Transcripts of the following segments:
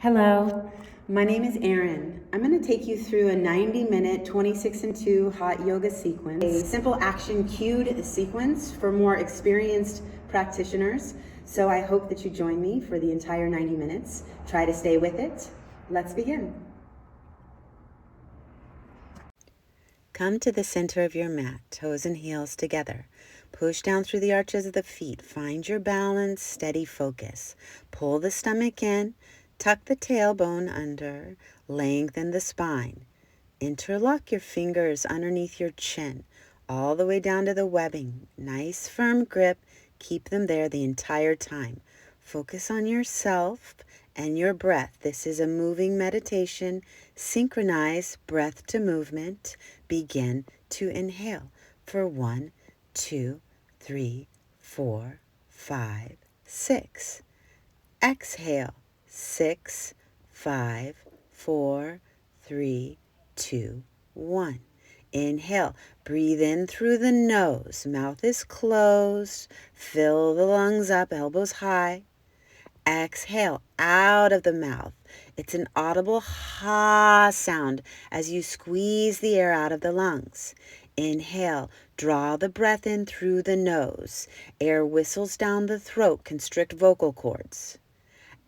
Hello, my name is Erin. I'm going to take you through a 90-minute 26 and 2 hot yoga sequence, a simple action cued sequence for more experienced practitioners. So I hope that you join me for the entire 90 minutes. Try to stay with it. Let's begin. Come to the center of your mat, toes and heels together. Push down through the arches of the feet. Find your balance, steady focus. Pull the stomach in, tuck the tailbone under, lengthen the spine. Interlock your fingers underneath your chin, all the way down to the webbing. Nice firm grip. Keep them there the entire time. Focus on yourself and your breath. This is a moving meditation. Synchronize breath to movement. Begin to inhale for 1, 2, 3, 4, 5, 6. Exhale 6, 5, 4, 3, 2, 1. Inhale, breathe in through the nose. Mouth is closed. Fill the lungs up, elbows high. Exhale out of the mouth. It's an audible ha sound as you squeeze the air out of the lungs. Inhale, draw the breath in through the nose. Air whistles down the throat, constrict vocal cords.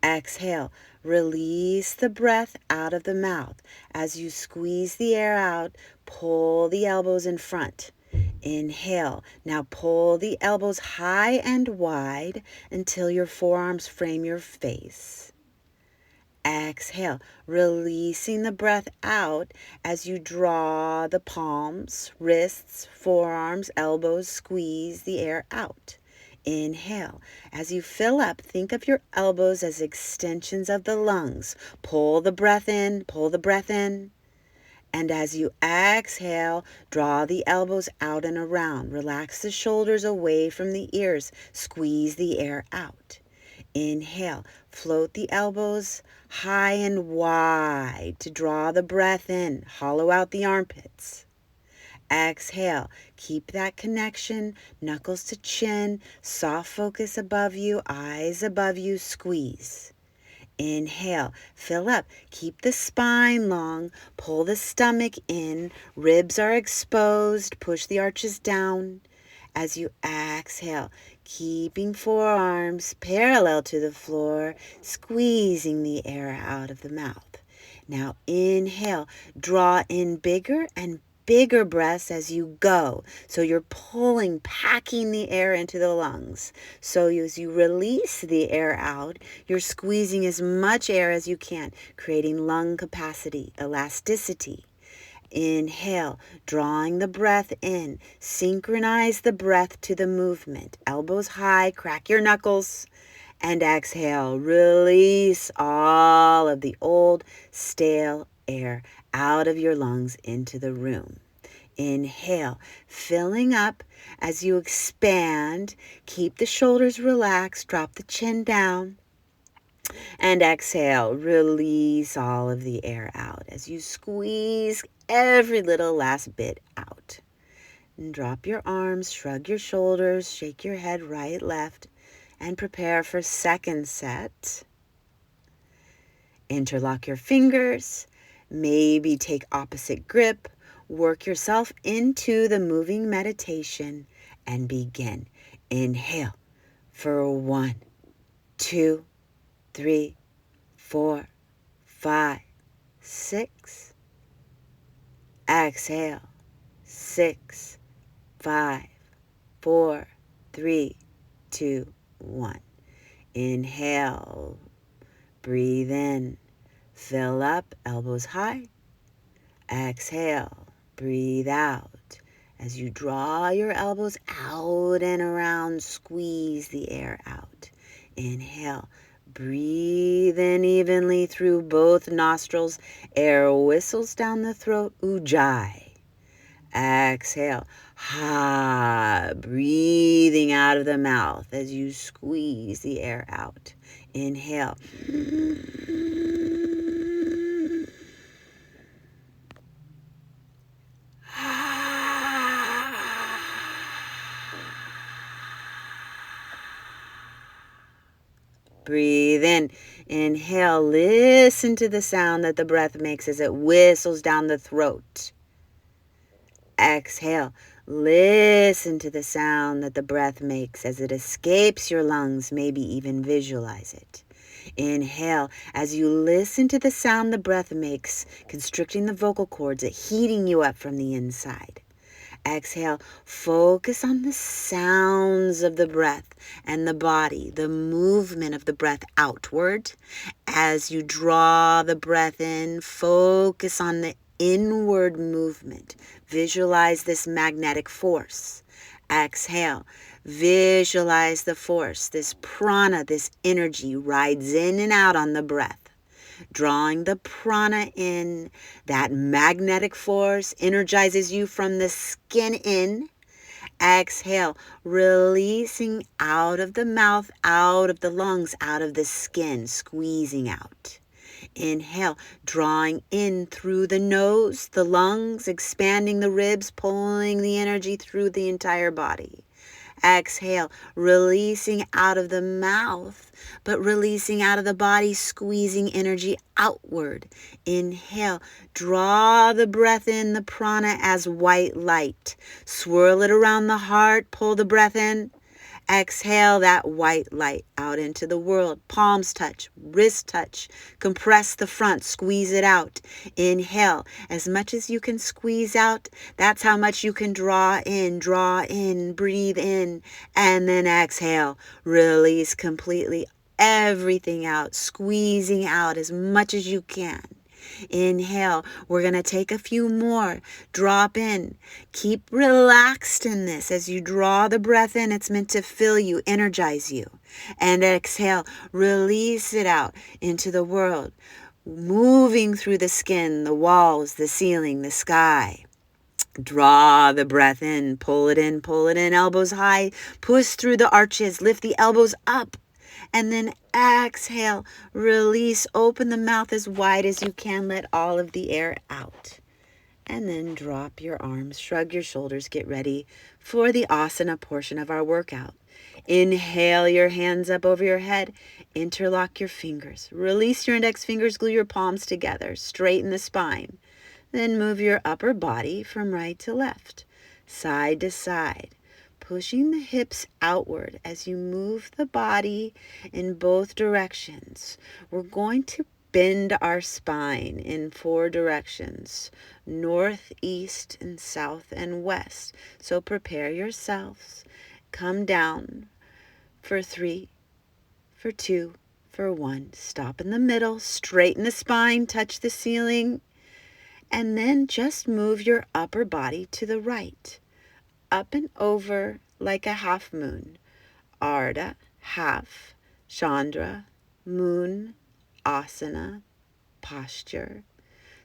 Exhale, release the breath out of the mouth. As you squeeze the air out, pull the elbows in front. Inhale. Now pull the elbows high and wide until your forearms frame your face. Exhale, releasing the breath out as you draw the palms, wrists, forearms, elbows, squeeze the air out. Inhale. As you fill up, think of your elbows as extensions of the lungs. Pull the breath in, pull the breath in. And as you exhale, draw the elbows out and around. Relax the shoulders away from the ears. Squeeze the air out. Inhale, float the elbows high and wide to draw the breath in. Hollow out the armpits. Exhale, keep that connection, knuckles to chin, soft focus above you, eyes above you, squeeze. Inhale, fill up, keep the spine long, pull the stomach in, ribs are exposed, push the arches down. As you exhale, keeping forearms parallel to the floor, squeezing the air out of the mouth. Now inhale, draw in bigger and bigger breaths as you go. So you're pulling, packing the air into the lungs. So as you release the air out, you're squeezing as much air as you can, creating lung capacity, elasticity. Inhale, drawing the breath in. Synchronize the breath to the movement. Elbows high, crack your knuckles. And exhale, release all of the old, stale air out of your lungs into the room. Inhale, filling up as you expand. Keep the shoulders relaxed, drop the chin down. And exhale, release all of the air out as you squeeze every little last bit out. And drop your arms, shrug your shoulders, shake your head right, left, and prepare for second set. Interlock your fingers, maybe take opposite grip, work yourself into the moving meditation, and begin. Inhale for 1, 2, 3, 4, 5, 6. Exhale, 6, 5, 4, 3, 2, 1. Inhale, breathe in, fill up, elbows high. Exhale, breathe out. As you draw your elbows out and around, squeeze the air out. Inhale, breathe in evenly through both nostrils. Air whistles down the throat, ujjayi. Exhale, ha, breathing out of the mouth as you squeeze the air out. Inhale. Breathe in. Inhale, listen to the sound that the breath makes as it whistles down the throat. Exhale, listen to the sound that the breath makes as it escapes your lungs, maybe even visualize it. Inhale, as you listen to the sound the breath makes, constricting the vocal cords, it heating you up from the inside. Exhale, focus on the sounds of the breath and the body, the movement of the breath outward. As you draw the breath in, focus on the inward movement. Visualize this magnetic force. Exhale, visualize the force, this prana, this energy rides in and out on the breath. Drawing the prana in, that magnetic force energizes you from the skin in. Exhale, releasing out of the mouth, out of the lungs, out of the skin, squeezing out. Inhale, drawing in through the nose, the lungs, expanding the ribs, pulling the energy through the entire body. Exhale, releasing out of the mouth, but releasing out of the body, squeezing energy outward. Inhale, draw the breath in, the prana as white light. Swirl it around the heart, pull the breath in. Exhale that white light out into the world. Palms touch, wrists touch. Compress the front, squeeze it out. Inhale. As much as you can squeeze out, that's how much you can draw in, breathe in, and then exhale. Release completely everything out, squeezing out as much as you can. Inhale. We're going to take a few more. Drop in. Keep relaxed in this. As you draw the breath in, it's meant to fill you, energize you. And exhale. Release it out into the world. Moving through the skin, the walls, the ceiling, the sky. Draw the breath in. Pull it in, elbows high. Push through the arches. Lift the elbows up. And then exhale, release, open the mouth as wide as you can, let all of the air out. And then drop your arms, shrug your shoulders, get ready for the asana portion of our workout. Inhale your hands up over your head, interlock your fingers, release your index fingers, glue your palms together, straighten the spine. Then move your upper body from right to left, side to side. Pushing the hips outward as you move the body in both directions. We're going to bend our spine in 4 directions, north, east, and south, and west. So prepare yourselves. Come down for 3, for 2, for 1. Stop in the middle, straighten the spine, touch the ceiling, and then just move your upper body to the right. Up and over like a half moon. Ardha, half. Chandra, moon, asana, posture.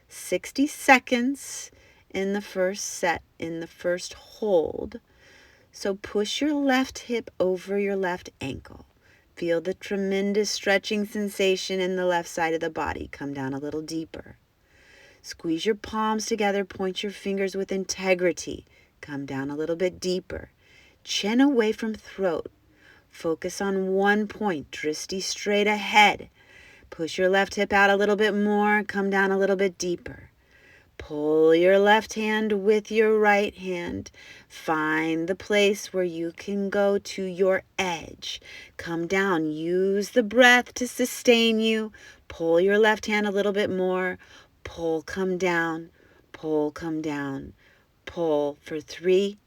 60 seconds in the first set, in the first hold. So push your left hip over your left ankle. Feel the tremendous stretching sensation in the left side of the body. Come down a little deeper. Squeeze your palms together, point your fingers with integrity. Come down a little bit deeper. Chin away from throat. Focus on one point. Drishti straight ahead. Push your left hip out a little bit more. Come down a little bit deeper. Pull your left hand with your right hand. Find the place where you can go to your edge. Come down. Use the breath to sustain you. Pull your left hand a little bit more. Pull, come down. Pull, come down. Pull for 3,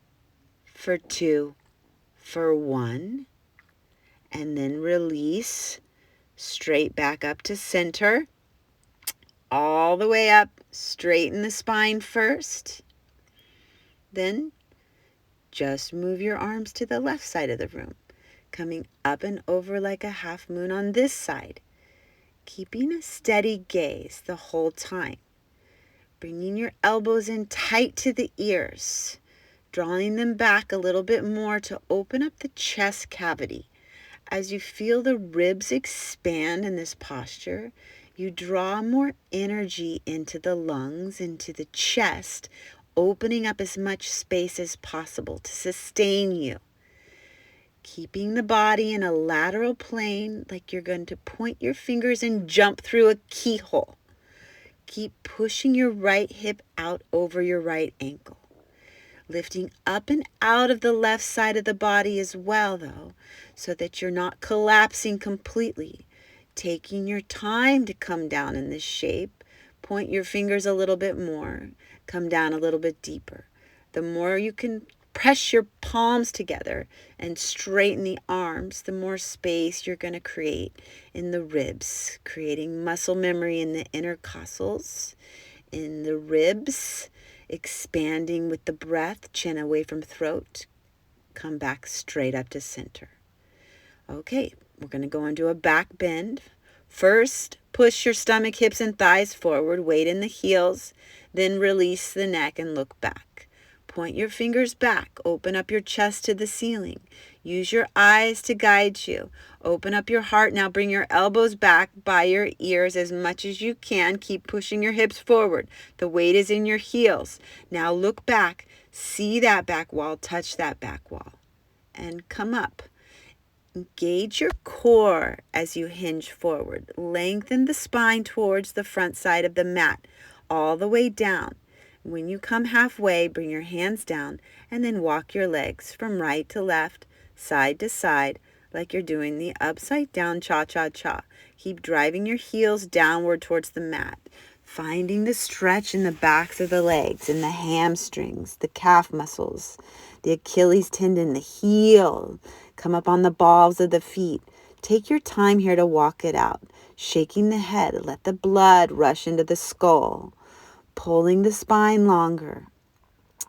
for 2, for 1. And then release. Straight back up to center. All the way up. Straighten the spine first. Then just move your arms to the left side of the room. Coming up and over like a half moon on this side. Keeping a steady gaze the whole time. Bringing your elbows in tight to the ears. Drawing them back a little bit more to open up the chest cavity. As you feel the ribs expand in this posture, you draw more energy into the lungs, into the chest, opening up as much space as possible to sustain you. keeping the body in a lateral plane like you're going to point your fingers and jump through a keyhole. Keep pushing your right hip out over your right ankle. Lifting up and out of the left side of the body as well, though, so that you're not collapsing completely. Taking your time to come down in this shape. Point your fingers a little bit more. Come down a little bit deeper. The more you can press your palms together and straighten the arms, the more space you're going to create in the ribs, creating muscle memory in the intercostals, in the ribs, expanding with the breath, chin away from throat. Come back straight up to center. Okay, we're going to go into a back bend. First, push your stomach, hips, and thighs forward. Weight in the heels. Then release the neck and look back. Point your fingers back. Open up your chest to the ceiling. Use your eyes to guide you. Open up your heart. Now bring your elbows back by your ears as much as you can. Keep pushing your hips forward. The weight is in your heels. Now look back. See that back wall. Touch that back wall. And come up. Engage your core as you hinge forward. Lengthen the spine towards the front side of the mat, all the way down. When you come halfway, bring your hands down and then walk your legs from right to left, side to side, like you're doing the upside down cha-cha-cha. Keep driving your heels downward towards the mat, finding the stretch in the backs of the legs, in the hamstrings, the calf muscles, the Achilles tendon, the heel. Come up on the balls of the feet. Take your time here to walk it out, shaking the head. Let the blood rush into the skull, pulling the spine longer.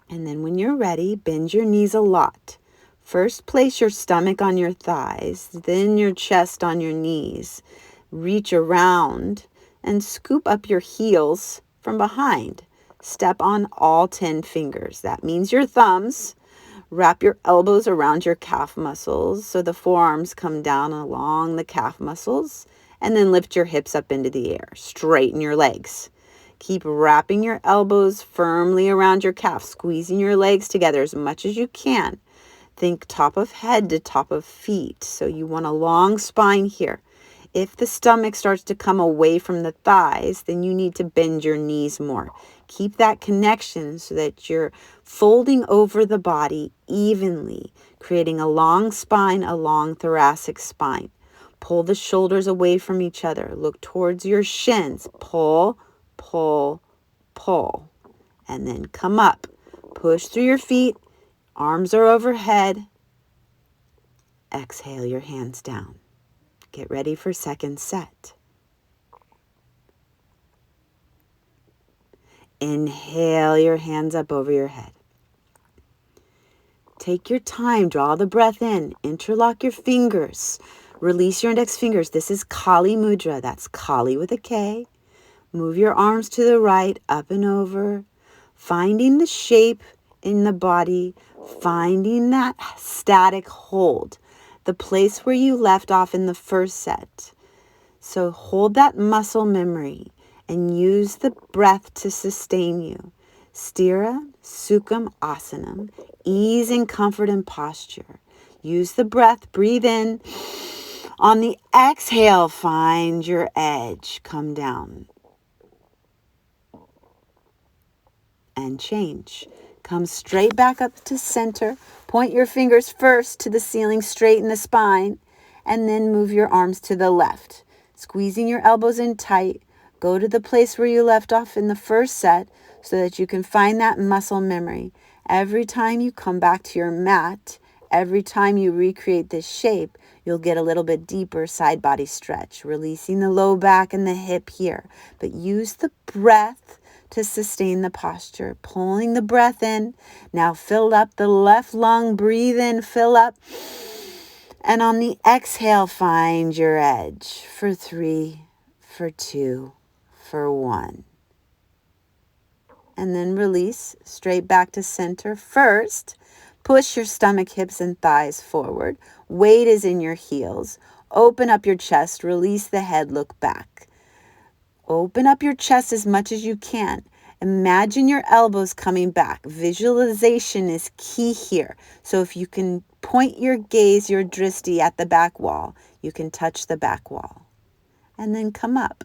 And then when you're ready, bend your knees a lot. First, place your stomach on your thighs, then your chest on your knees. Reach around and scoop up your heels from behind. Step on all 10 fingers. That means your thumbs. Wrap your elbows around your calf muscles so the forearms come down along the calf muscles, and then lift your hips up into the air. Straighten your legs. Keep wrapping your elbows firmly around your calf, squeezing your legs together as much as you can. Think top of head to top of feet. So you want a long spine here. If the stomach starts to come away from the thighs, then you need to bend your knees more. Keep that connection so that you're folding over the body evenly, creating a long spine, a long thoracic spine. Pull the shoulders away from each other. Look towards your shins. Pull, pull, pull. And then come up. Push through your feet. Arms are overhead. Exhale your hands down. Get ready for second set. Inhale your hands up over your head. Take your time, draw the breath in, interlock your fingers, release your index fingers. This is Kali Mudra, that's Kali with a K. Move your arms to the right, up and over, finding the shape in the body, finding that static hold, the place where you left off in the first set. So hold that muscle memory and use the breath to sustain you. Sthira Sukham Asanam, ease and comfort in posture. Use the breath, breathe in. On the exhale, find your edge. Come down. And change. Come straight back up to center. Point your fingers first to the ceiling, straighten the spine, and then move your arms to the left. Squeezing your elbows in tight. Go to the place where you left off in the first set so that you can find that muscle memory. Every time you come back to your mat, every time you recreate this shape, you'll get a little bit deeper side body stretch, releasing the low back and the hip here. But use the breath to sustain the posture, pulling the breath in. Now fill up the left lung, breathe in, fill up. And on the exhale, find your edge for 3, for 2, for 1. And then release straight back to center. First, push your stomach, hips, and thighs forward. Weight is in your heels. Open up your chest, release the head, look back. Open up your chest as much as you can. Imagine your elbows coming back. Visualization is key here. So if you can point your gaze, your drishti, at the back wall. You can touch the back wall. And then come up,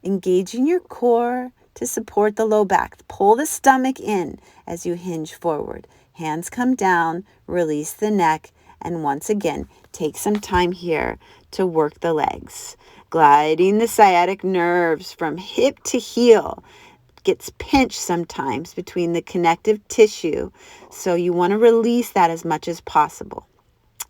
engaging your core to support the low back. Pull the stomach in as you hinge forward. Hands come down, release the neck, and once again, take some time here to work the legs. Gliding the sciatic nerves from hip to heel. Gets pinched sometimes between the connective tissue, so you want to release that as much as possible.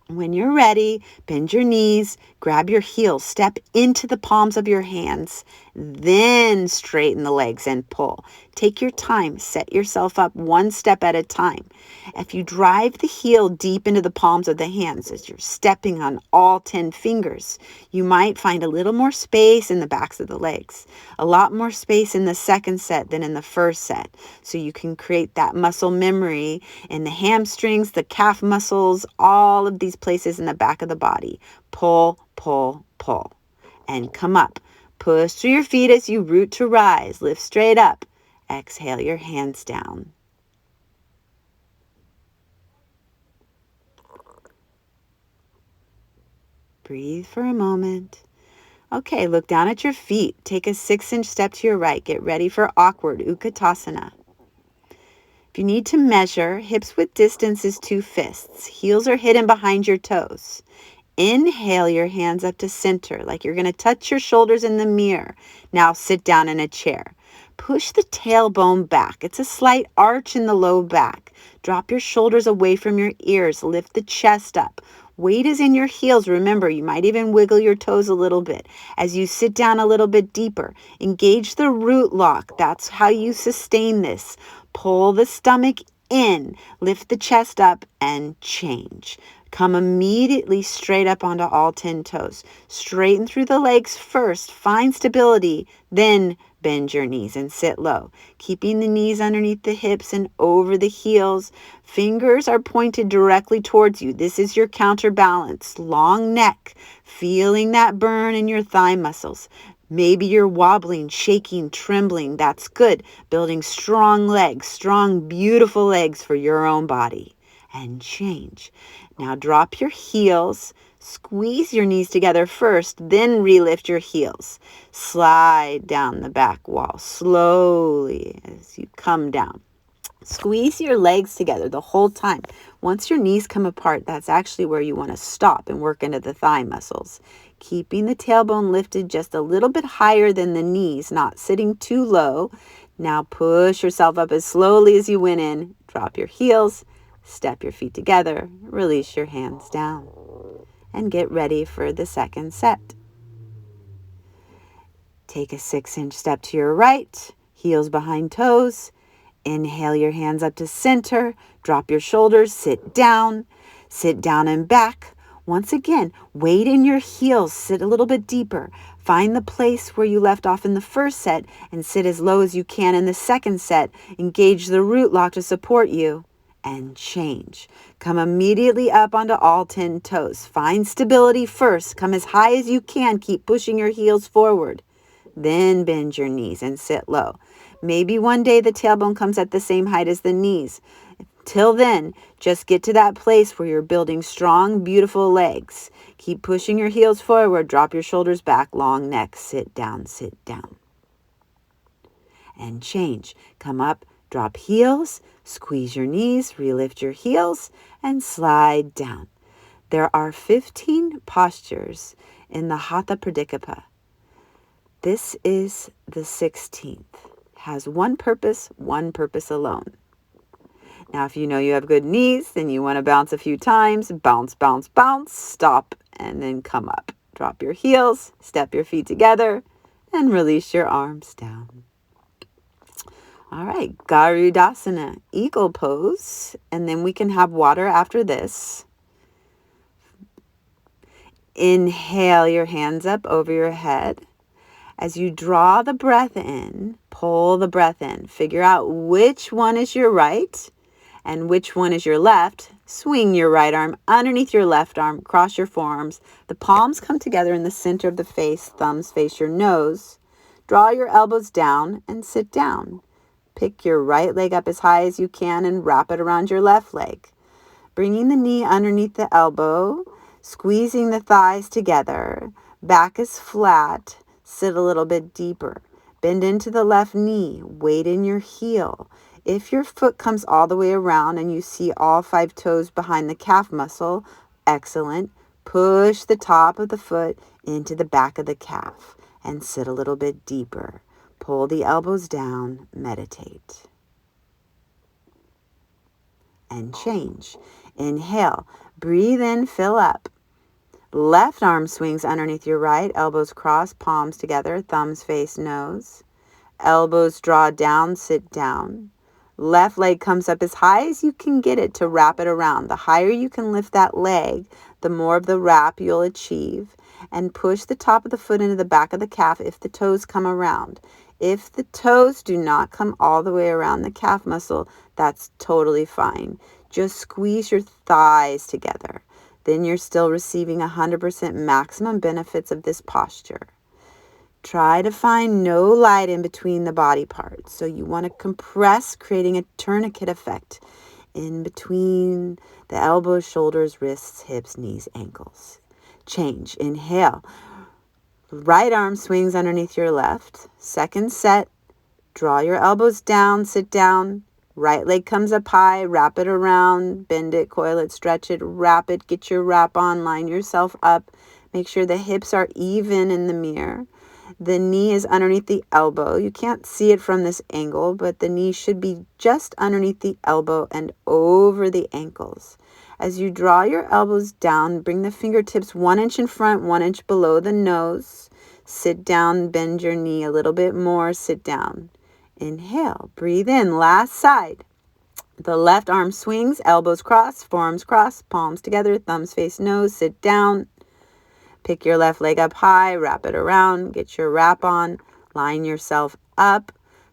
When you're ready, bend your knees, grab your heels, step into the palms of your hands, then straighten the legs and pull. Take your time, set yourself up one step at a time. If you drive the heel deep into the palms of the hands as you're stepping on all 10 fingers, you might find a little more space in the backs of the legs, a lot more space in the second set than in the first set. So you can create that muscle memory in the hamstrings, the calf muscles, all of these places in the back of the body. Pull, pull, pull, and come up. Push through your feet as you root to rise. Lift straight up. Exhale your hands down. Breathe for a moment. Okay, look down at your feet. Take a 6-inch step to your right. Get ready for awkward Utkatasana. If you need to measure, hips width distance is 2 fists. Heels are hidden behind your toes. Inhale your hands up to center, like you're going to touch your shoulders in the mirror. Now sit down in a chair. Push the tailbone back. It's a slight arch in the low back. Drop your shoulders away from your ears. Lift the chest up. Weight is in your heels. Remember, you might even wiggle your toes a little bit. As you sit down a little bit deeper, engage the root lock. That's how you sustain this. Pull the stomach in, lift the chest up, and change. Come immediately straight up onto all 10 toes. Straighten through the legs first. Find stability. Then bend your knees and sit low. Keeping the knees underneath the hips and over the heels. Fingers are pointed directly towards you. This is your counterbalance. Long neck. Feeling that burn in your thigh muscles. Maybe you're wobbling, shaking, trembling. That's good. Building strong legs, strong, beautiful legs for your own body. And change. Now drop your heels. Squeeze your knees together first, then relift your heels. Slide down the back wall slowly as you come down. Squeeze your legs together the whole time. Once your knees come apart, that's actually where you want to stop and work into the thigh muscles. Keeping the tailbone lifted just a little bit higher than the knees, not sitting too low. Now push yourself up as slowly as you went in. Drop your heels, step your feet together, release your hands down, and get ready for the second set. Take a 6-inch step to your right, heels behind toes. Inhale your hands up to center, drop your shoulders, sit down and back. Once again, weight in your heels, sit a little bit deeper. Find the place where you left off in the first set and sit as low as you can in the second set. Engage the root lock to support you and change. Come immediately up onto all 10 toes. Find stability first. Come as high as you can. Keep pushing your heels forward. Then bend your knees and sit low. Maybe one day the tailbone comes at the same height as the knees. Till then, just get to that place where you're building strong, beautiful legs. Keep pushing your heels forward. Drop your shoulders back, long neck. Sit down, and change. Come up, drop heels, squeeze your knees, relift your heels, and slide down. There are 15 postures in the Hatha Pradikapa. This is the 16th. Has one purpose alone. Now, if you know you have good knees, then you want to bounce a few times. Bounce, bounce, bounce. Stop, and then come up. Drop your heels, step your feet together, and release your arms down. All right, Garudasana, eagle pose, and then we can have water after this. Inhale your hands up over your head. As you draw the breath in, pull the breath in. Figure out which one is your right and which one is your left. Swing your right arm underneath your left arm. Cross your forearms. The palms come together in the center of the face. Thumbs face your nose. Draw your elbows down and sit down. Pick your right leg up as high as you can and wrap it around your left leg. Bringing the knee underneath the elbow, squeezing the thighs together. Back is flat. Sit a little bit deeper. Bend into the left knee. Weight in your heel. If your foot comes all the way around and you see all 5 toes behind the calf muscle, excellent. Push the top of the foot into the back of the calf and sit a little bit deeper. Pull the elbows down. Meditate. And change. Inhale. Breathe in. Fill up. Left arm swings underneath your right. Elbows cross. Palms together. Thumbs face nose. Elbows draw down. Sit down. Left leg comes up as high as you can get it to wrap it around. The higher you can lift that leg, the more of the wrap you'll achieve. And push the top of the foot into the back of the calf if the toes come around. If the toes do not come all the way around the calf muscle, that's totally fine. Just squeeze your thighs together. Then you're still receiving 100% maximum benefits of this posture. Try to find no light in between the body parts. So you want to compress, creating a tourniquet effect in between the elbows, shoulders, wrists, hips, knees, ankles. Change. Inhale. Right arm swings underneath your left. Second set. Draw your elbows down, sit down. Right leg comes up high, wrap it around, bend it, coil it, stretch it, wrap it, get your wrap on, line yourself up. Make sure the hips are even in the mirror. The knee is underneath the elbow. You can't see it from this angle, but the knee should be just underneath the elbow and over the ankles. As you draw your elbows down, bring the fingertips 1 inch in front, 1 inch below the nose. Sit down, bend your knee a little bit more, sit down. Inhale, breathe in, last side. The left arm swings, elbows cross, forearms cross, palms together, thumbs face nose, sit down. Pick your left leg up high, wrap it around, get your wrap on, line yourself up.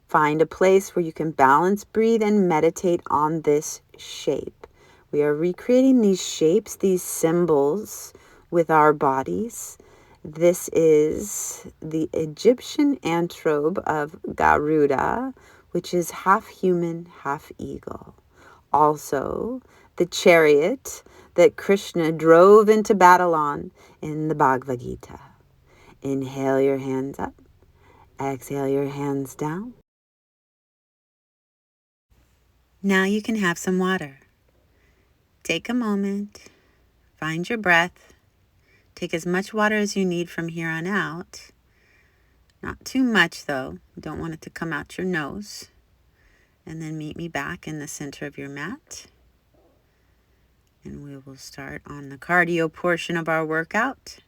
Find a place where you can balance, breathe, and meditate on this shape. We are recreating these shapes, these symbols with our bodies. This is the Egyptian anthrope of Garuda, which is half human, half eagle. Also, the chariot that Krishna drove into battle on in the Bhagavad Gita. Inhale your hands up. Exhale your hands down. Now you can have some water. Take a moment. Find your breath. Take as much water as you need from here on out. Not too much, though. You don't want it to come out your nose. And then meet me back in the center of your mat. And we will start on the cardio portion of our workout,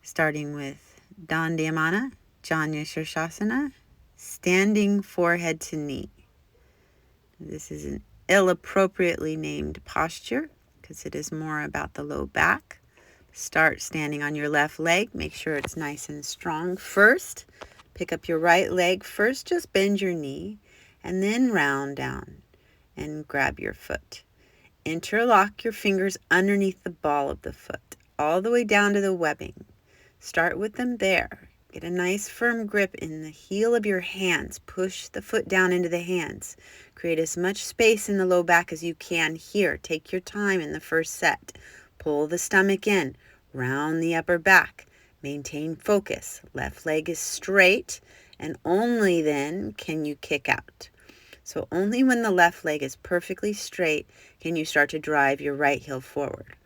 starting with Dandiyamana, Janya Shirshasana, standing forehead to knee. This is an ill-appropriately named posture because it is more about the low back. Start standing on your left leg. Make sure it's nice and strong first. Pick up your right leg first. Just bend your knee and then round down and grab your foot. Interlock your fingers underneath the ball of the foot, all the way down to the webbing. Start with them there. Get a nice firm grip in the heel of your hands. Push the foot down into the hands. Create as much space in the low back as you can here. Take your time in the first set. Pull the stomach in. Round the upper back. Maintain focus. Left leg is straight, and only then can you kick out. So only when the left leg is perfectly straight can you start to drive your right heel forward.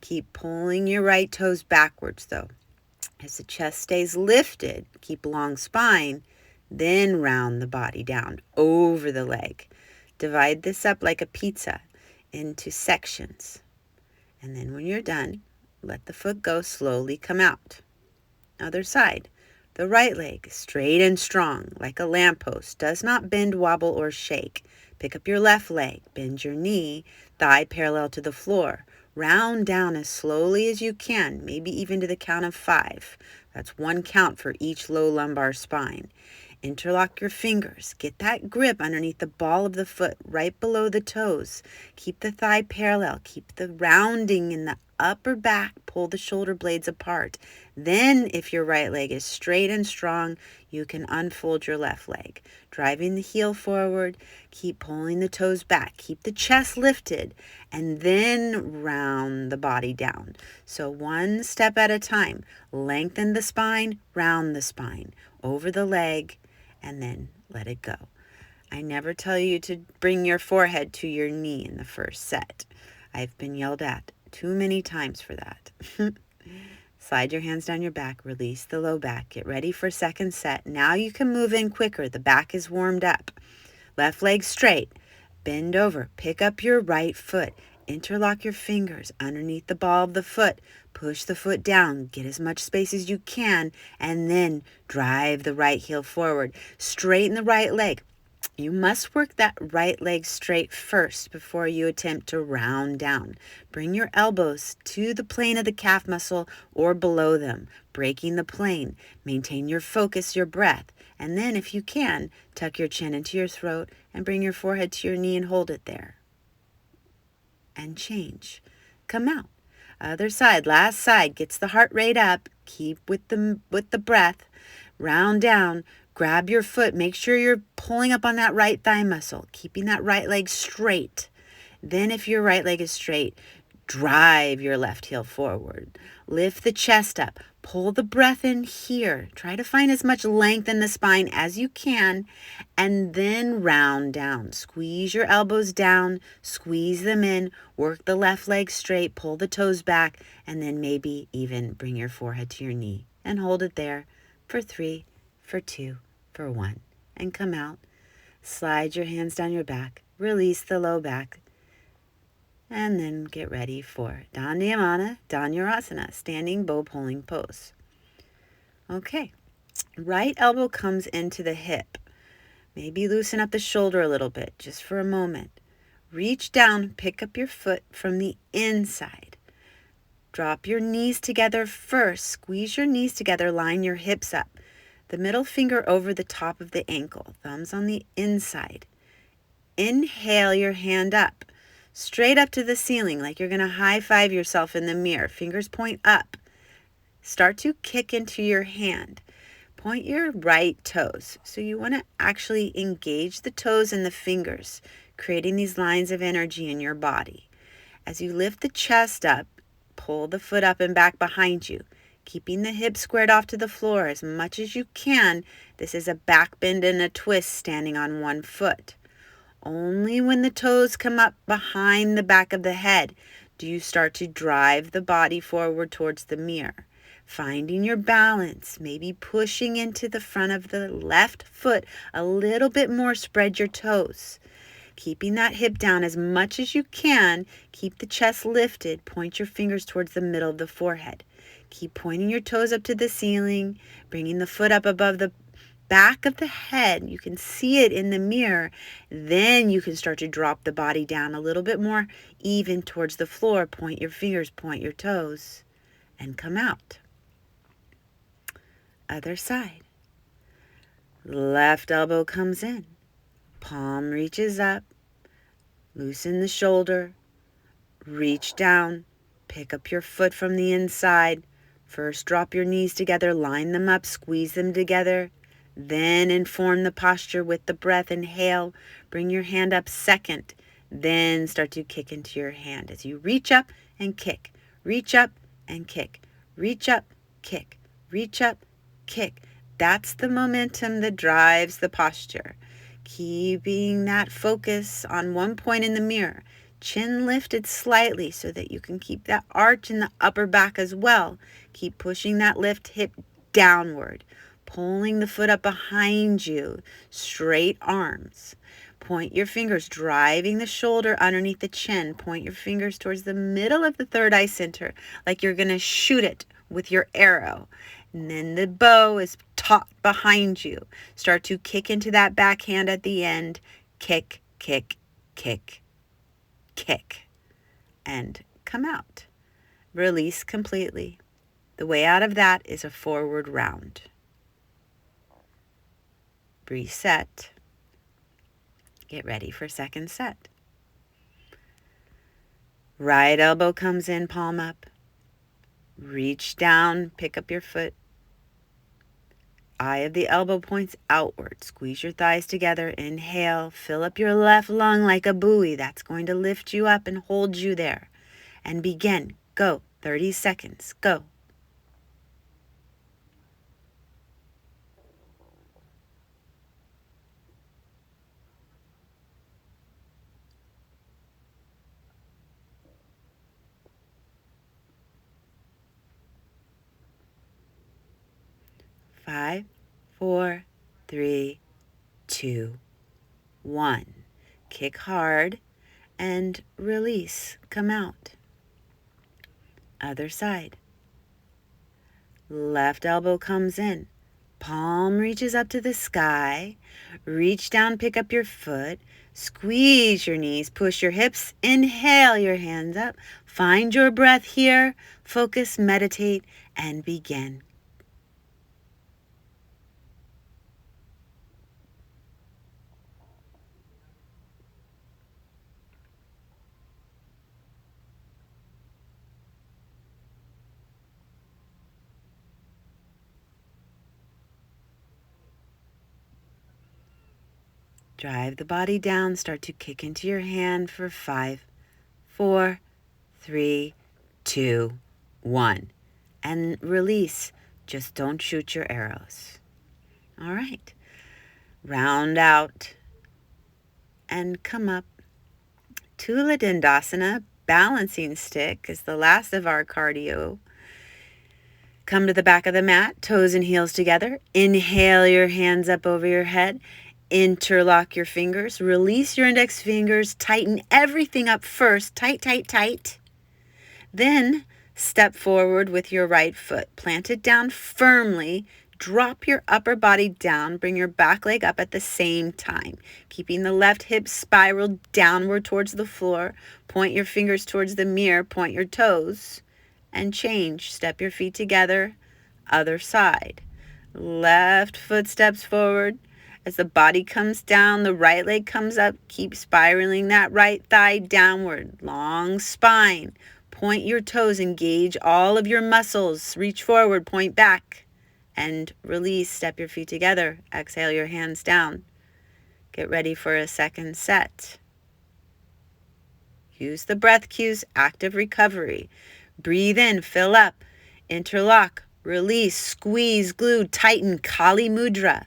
Keep pulling your right toes backwards, though. As the chest stays lifted, keep long spine, then round the body down over the leg. Divide this up like a pizza into sections. And then when you're done, let the foot go, slowly come out. Other side. The right leg, straight and strong, like a lamppost, does not bend, wobble, or shake. Pick up your left leg, bend your knee, thigh parallel to the floor. Round down as slowly as you can, maybe even to the count of 5. That's 1 count for each low lumbar spine. Interlock your fingers. Get that grip underneath the ball of the foot, right below the toes. Keep the thigh parallel. Keep the rounding in the upper back, pull the shoulder blades apart. Then, if your right leg is straight and strong, you can unfold your left leg. Driving the heel forward, keep pulling the toes back, keep the chest lifted, and then round the body down. So one step at a time. Lengthen the spine, round the spine, over the leg, and then let it go. I never tell you to bring your forehead to your knee in the first set. I've been yelled at too many times for that. Slide your hands down your back, release the low back, get ready for second set. Now you can move in quicker. The back is warmed up. Left leg straight, bend over, pick up your right foot, interlock your fingers underneath the ball of the foot, push the foot down, get as much space as you can, and then drive the right heel forward. Straighten the right leg. You must work that right leg straight first before you attempt to round down. Bring your elbows to the plane of the calf muscle or below them, breaking the plane. Maintain your focus, your breath, and then if you can, tuck your chin into your throat and bring your forehead to your knee and hold it there. And change. Come out. Other side, last side, gets the heart rate up. Keep with the breath. Round down. Grab your foot. Make sure you're pulling up on that right thigh muscle, keeping that right leg straight. Then if your right leg is straight, drive your left heel forward. Lift the chest up. Pull the breath in here. Try to find as much length in the spine as you can, and then round down. Squeeze your elbows down, squeeze them in, work the left leg straight, pull the toes back, and then maybe even bring your forehead to your knee and hold it there for 3, for 2, for 1, and come out. Slide your hands down your back, release the low back, and then get ready for Pranayama, Asana, standing bow pulling pose. Okay, right elbow comes into the hip. Maybe loosen up the shoulder a little bit, just for a moment. Reach down, pick up your foot from the inside. Drop your knees together first. Squeeze your knees together, line your hips up. The middle finger over the top of the ankle, thumbs on the inside. Inhale your hand up, straight up to the ceiling, like you're going to high five yourself in the mirror. Fingers point up. Start to kick into your hand. Point your right toes. So you want to actually engage the toes and the fingers, creating these lines of energy in your body. As you lift the chest up, pull the foot up and back behind you, keeping the hips squared off to the floor as much as you can. This is a back bend and a twist standing on one foot. Only when the toes come up behind the back of the head do you start to drive the body forward towards the mirror. Finding your balance, maybe pushing into the front of the left foot a little bit more, spread your toes. Keeping that hip down as much as you can, keep the chest lifted, point your fingers towards the middle of the forehead. Keep pointing your toes up to the ceiling, bringing the foot up above the back of the head. You can see it in the mirror. Then you can start to drop the body down a little bit more even towards the floor. Point your fingers, point your toes, and come out. Other side. Left elbow comes in. Palm reaches up. Loosen the shoulder. Reach down. Pick up your foot from the inside. First, drop your knees together. Line them up. Squeeze them together. Then inform the posture with the breath. Inhale. Bring your hand up second. Then start to kick into your hand as you reach up and kick. Reach up and kick. Reach up, kick. Reach up, kick. That's the momentum that drives the posture. Keeping that focus on one point in the mirror. Chin lifted slightly so that you can keep that arch in the upper back as well. Keep pushing that lift hip downward. Pulling the foot up behind you. Straight arms. Point your fingers, driving the shoulder underneath the chin. Point your fingers towards the middle of the third eye center, like you're going to shoot it with your arrow. And then the bow is taut behind you. Start to kick into that backhand at the end. Kick, kick, kick, kick. And come out. Release completely. The way out of that is a forward round. Reset. Get ready for second set. Right elbow comes in, palm up. Reach down, pick up your foot. Eye of the elbow points outward. Squeeze your thighs together. Inhale, fill up your left lung like a buoy. That's going to lift you up and hold you there. And begin. Go. 30 seconds. Go. 5, 4, 3, 2, 1. Kick hard and release. Come out. Other side. Left elbow comes in. Palm reaches up to the sky. Reach down, pick up your foot. Squeeze your knees, push your hips. Inhale your hands up. Find your breath here. Focus, meditate, and begin. Drive the body down. Start to kick into your hand for 5, 4, 3, 2, 1. And release. Just don't shoot your arrows. All right. Round out and come up. Tula Dandasana, balancing stick, is the last of our cardio. Come to the back of the mat, toes and heels together. Inhale your hands up over your head. Interlock your fingers. Release your index fingers. Tighten everything up first. Tight, tight, tight. Then step forward with your right foot. Plant it down firmly. Drop your upper body down. Bring your back leg up at the same time. Keeping the left hip spiraled downward towards the floor. Point your fingers towards the mirror. Point your toes. And change. Step your feet together. Other side. Left foot steps forward. As the body comes down, the right leg comes up. Keep spiraling that right thigh downward. Long spine. Point your toes. Engage all of your muscles. Reach forward. Point back. And release. Step your feet together. Exhale your hands down. Get ready for a second set. Use the breath cues. Active recovery. Breathe in. Fill up. Interlock. Release. Squeeze. Glue. Tighten. Kali Mudra.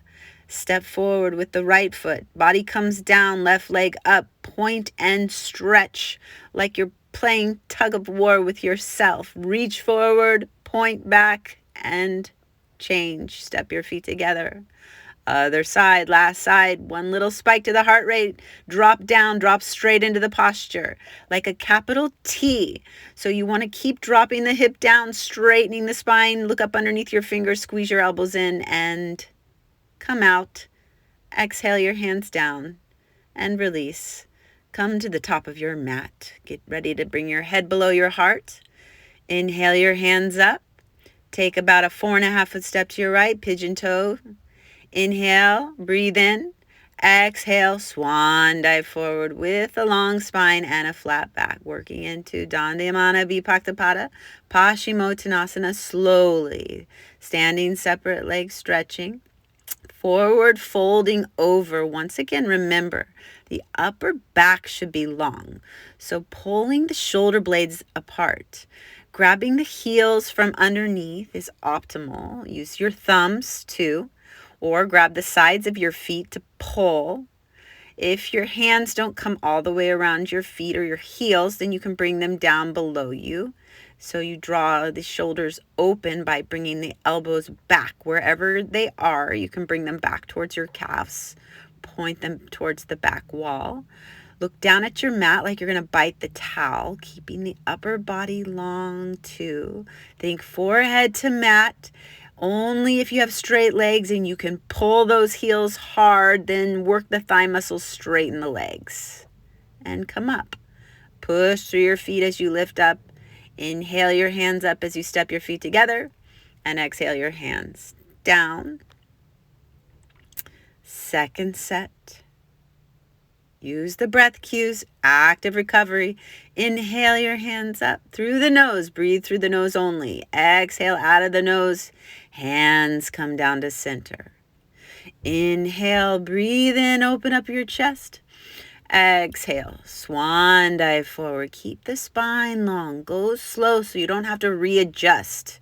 Step forward with the right foot. Body comes down. Left leg up. Point and stretch like you're playing tug of war with yourself. Reach forward. Point back and change. Step your feet together. Other side, last side, one little spike to the heart rate. Drop down, drop straight into the posture like a capital T. So you want to keep dropping the hip down, straightening the spine. Look up underneath your fingers, squeeze your elbows in and come out. Exhale your hands down and release. Come to the top of your mat. Get ready to bring your head below your heart. Inhale your hands up. Take about a 4.5 foot step to your right, pigeon toe. Inhale, breathe in. Exhale, swan dive forward with a long spine and a flat back. Working into Dandayamana Vipaktapada, Paschimottanasana slowly. Standing separate legs stretching. Forward folding over. Once again, remember, the upper back should be long. So pulling the shoulder blades apart. Grabbing the heels from underneath is optimal. Use your thumbs too, or grab the sides of your feet to pull. If your hands don't come all the way around your feet or your heels, then you can bring them down below you. So you draw the shoulders open by bringing the elbows back. Wherever they are, you can bring them back towards your calves. Point them towards the back wall. Look down at your mat like you're going to bite the towel, keeping the upper body long too. Think forehead to mat. Only if you have straight legs and you can pull those heels hard, then work the thigh muscles, straighten the legs. And come up. Push through your feet as you lift up. Inhale your hands up as you step your feet together. And exhale your hands down. Second set. Use the breath cues, active recovery. Inhale your hands up through the nose. Breathe through the nose only. Exhale out of the nose. Hands come down to center. Inhale, breathe in, open up your chest. Exhale, swan dive forward. Keep the spine long. Go slow so you don't have to readjust.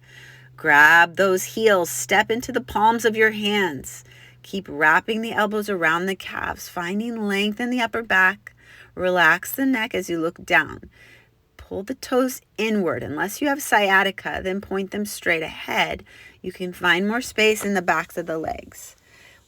Grab those heels. Step into the palms of your hands. Keep wrapping the elbows around the calves, finding length in the upper back. Relax the neck as you look down. Pull the toes inward. Unless you have sciatica, then point them straight ahead. You can find more space in the backs of the legs.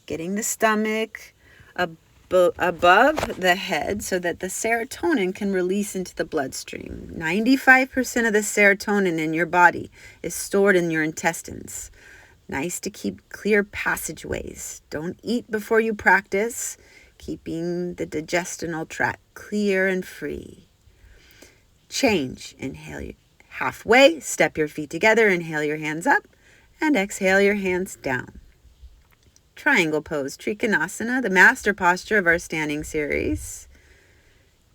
Getting the stomach above the head so that the serotonin can release into the bloodstream. 95% of the serotonin in your body is stored in your intestines. Nice to keep clear passageways. Don't eat before you practice, keeping the digestional tract clear and free. Change. Inhale halfway, step your feet together, inhale your hands up, and exhale your hands down. Triangle pose, Trikonasana, the master posture of our standing series.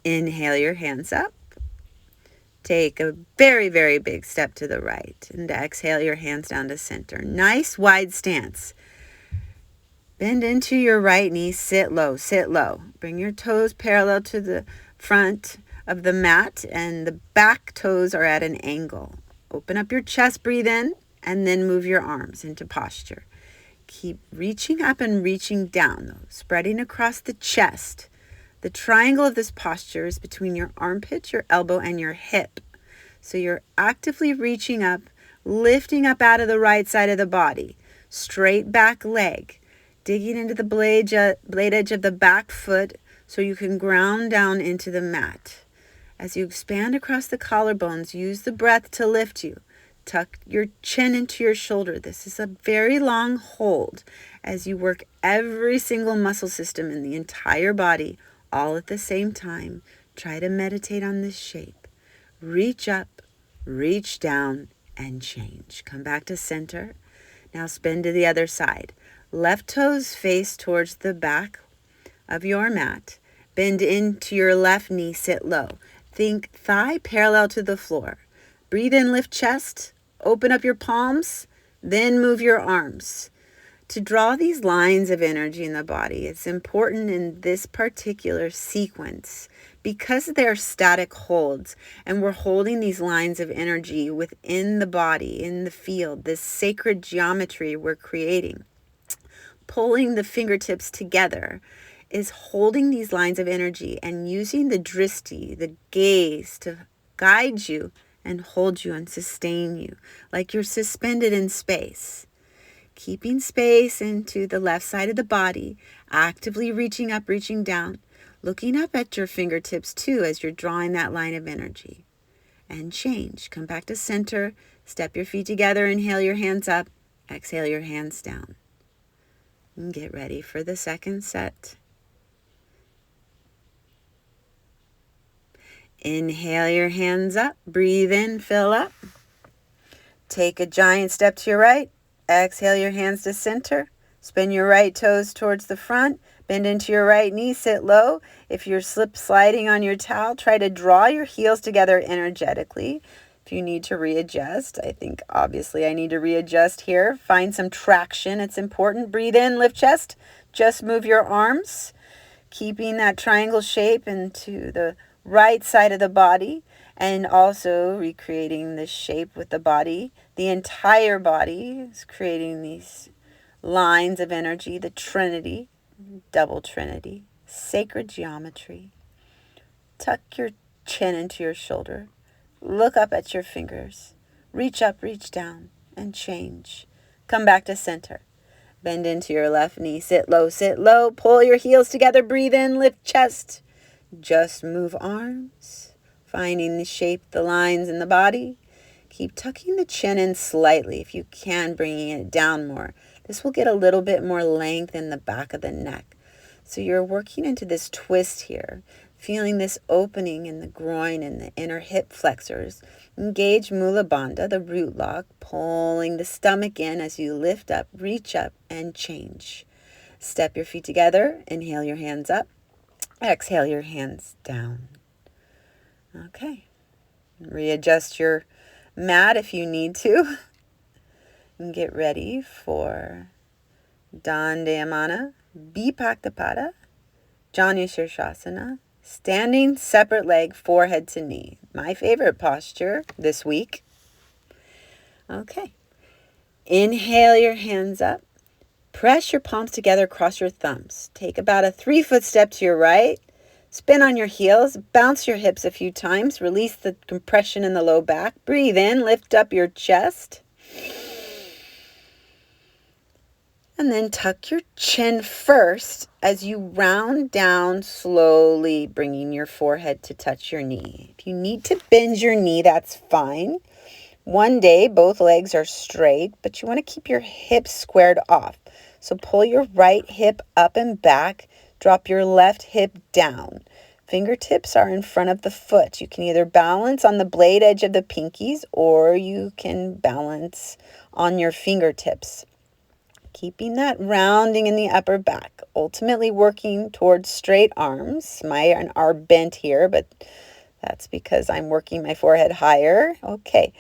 Inhale your hands up. Take a very, very big step to the right and exhale your hands down to center. Nice wide stance. Bend into your right knee, sit low, sit low. Bring your toes parallel to the front of the mat and the back toes are at an angle. Open up your chest, breathe in, and then move your arms into posture. Keep reaching up and reaching down though, spreading across the chest. The triangle of this posture is between your armpit, your elbow, and your hip. So you're actively reaching up, lifting up out of the right side of the body. Straight back leg, digging into the blade edge of the back foot so you can ground down into the mat. As you expand across the collarbones, use the breath to lift you. Tuck your chin into your shoulder. This is a very long hold as you work every single muscle system in the entire body all at the same time. Try to meditate on this shape. Reach up, reach down, and change. Come back to center. Now spin to the other side. Left toes face towards the back of your mat. Bend into your left knee, sit low. Think thigh parallel to the floor. Breathe in, lift chest. Open up your palms, then move your arms. To draw these lines of energy in the body, it's important in this particular sequence because they're static holds and we're holding these lines of energy within the body, in the field, this sacred geometry we're creating. Pulling the fingertips together is holding these lines of energy and using the drishti, the gaze, to guide you and hold you and sustain you like you're suspended in space. Keeping space into the left side of the body, actively reaching up, reaching down, looking up at your fingertips too as you're drawing that line of energy. And change. Come back to center, step your feet together, inhale your hands up, exhale your hands down. And get ready for the second set. Inhale your hands up, breathe in, fill up. Take a giant step to your right. Exhale your hands to center. Spin your right toes towards the front. Bend into your right knee, sit low. If you're slip sliding on your towel, try to draw your heels together energetically. If you need to readjust, I think obviously I need to readjust here. Find some traction, it's important. Breathe in, lift chest. Just move your arms, keeping that triangle shape into the right side of the body, and also recreating this shape with the body. The entire body is creating these lines of energy, the Trinity, double Trinity, sacred geometry. Tuck your chin into your shoulder. Look up at your fingers. Reach up, reach down, and change. Come back to center. Bend into your left knee. Sit low, sit low. Pull your heels together. Breathe in, lift chest. Just move arms, finding the shape, the lines in the body. Keep tucking the chin in slightly if you can, bringing it down more. This will get a little bit more length in the back of the neck. So you're working into this twist here, feeling this opening in the groin and the inner hip flexors. Engage Mula Bandha, the root lock, pulling the stomach in as you lift up, reach up, and change. Step your feet together. Inhale your hands up. Exhale your hands down. Okay. Readjust your mat if you need to. And get ready for Dandayamana, Bipaktapada, Janu Shirshasana, standing separate leg, forehead to knee. My favorite posture this week. Okay. Inhale your hands up. Press your palms together, cross your thumbs. Take about a 3-foot step to your right. Spin on your heels. Bounce your hips a few times. Release the compression in the low back. Breathe in. Lift up your chest. And then tuck your chin first as you round down slowly, bringing your forehead to touch your knee. If you need to bend your knee, that's fine. One day, both legs are straight, but you want to keep your hips squared off. So pull your right hip up and back. Drop your left hip down. Fingertips are in front of the foot. You can either balance on the blade edge of the pinkies or you can balance on your fingertips. Keeping that rounding in the upper back, ultimately working towards straight arms. Mine are bent here, but that's because I'm working my forehead higher. Okay,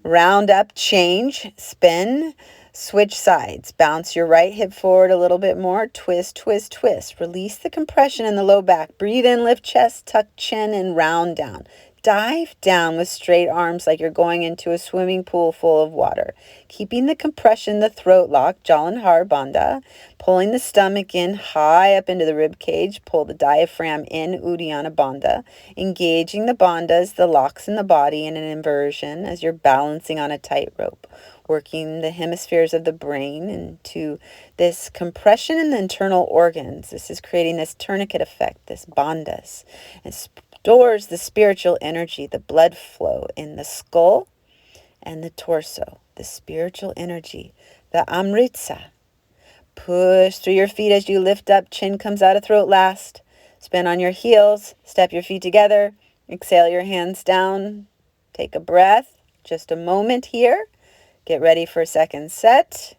round up, change, spin, switch sides. Bounce your right hip forward a little bit more. Twist, twist, twist. Release the compression in the low back. Breathe in, lift chest, tuck chin, and round down. Dive down with straight arms like you're going into a swimming pool full of water. Keeping the compression, the throat lock, Jalandhar Bandha. Pulling the stomach in high up into the rib cage. Pull the diaphragm in, Uddiyana Bandha. Engaging the bandhas, the locks in the body in an inversion as you're balancing on a tightrope. Working the hemispheres of the brain into this compression in the internal organs. This is creating this tourniquet effect, this bandhas. And stores the spiritual energy, the blood flow in the skull and the torso, the spiritual energy, the amritsa. Push through your feet as you lift up, chin comes out of throat last. Spin on your heels, step your feet together, exhale your hands down, take a breath, just a moment here. Get ready for a second set.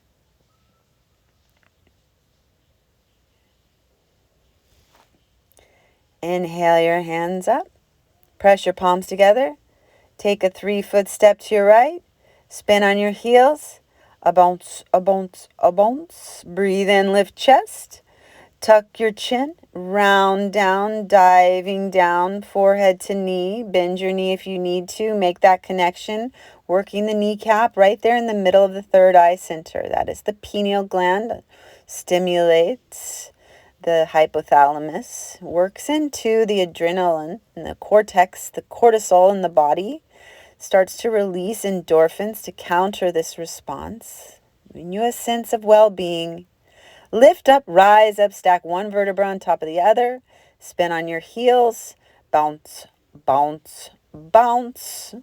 Inhale your hands up. Press your palms together. Take a 3-foot step to your right. Spin on your heels. A bounce, a bounce, a bounce. Breathe in, lift chest. Tuck your chin. Round down, diving down, forehead to knee. Bend your knee if you need to. Make that connection. Working the kneecap right there in the middle of the third eye center. That is the pineal gland. Stimulates the hypothalamus, works into the adrenaline and the cortex, the cortisol in the body, starts to release endorphins to counter this response, giving you a sense of well-being. Lift up, rise up, stack one vertebra on top of the other, spin on your heels, bounce, bounce, bounce.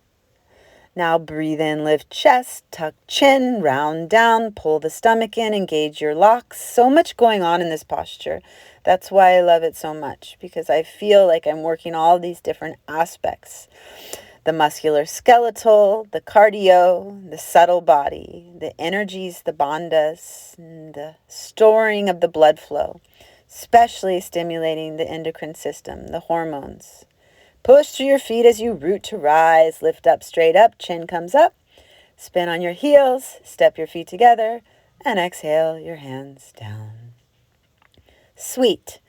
Now breathe in, lift chest, tuck chin, round down, pull the stomach in, engage your locks. So much going on in this posture. That's why I love it so much, because I feel like I'm working all these different aspects. The musculoskeletal, the cardio, the subtle body, the energies, the bandhas, the storing of the blood flow, especially stimulating the endocrine system, the hormones. Push through your feet as you root to rise. Lift up, straight up, chin comes up. Spin on your heels, step your feet together, and exhale your hands down. Sweet.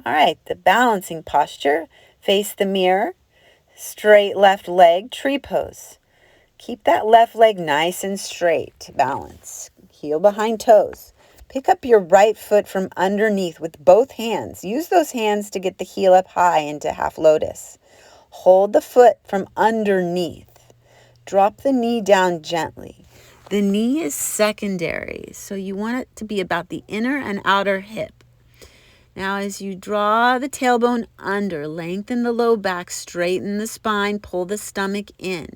All right, the balancing posture. Face the mirror. Straight left leg, tree pose. Keep that left leg nice and straight. Balance. Heel behind toes. Pick up your right foot from underneath with both hands. Use those hands to get the heel up high into half lotus. Hold the foot from underneath. Drop the knee down gently. The knee is secondary, so you want it to be about the inner and outer hip. Now as you draw the tailbone under, lengthen the low back, straighten the spine, pull the stomach in.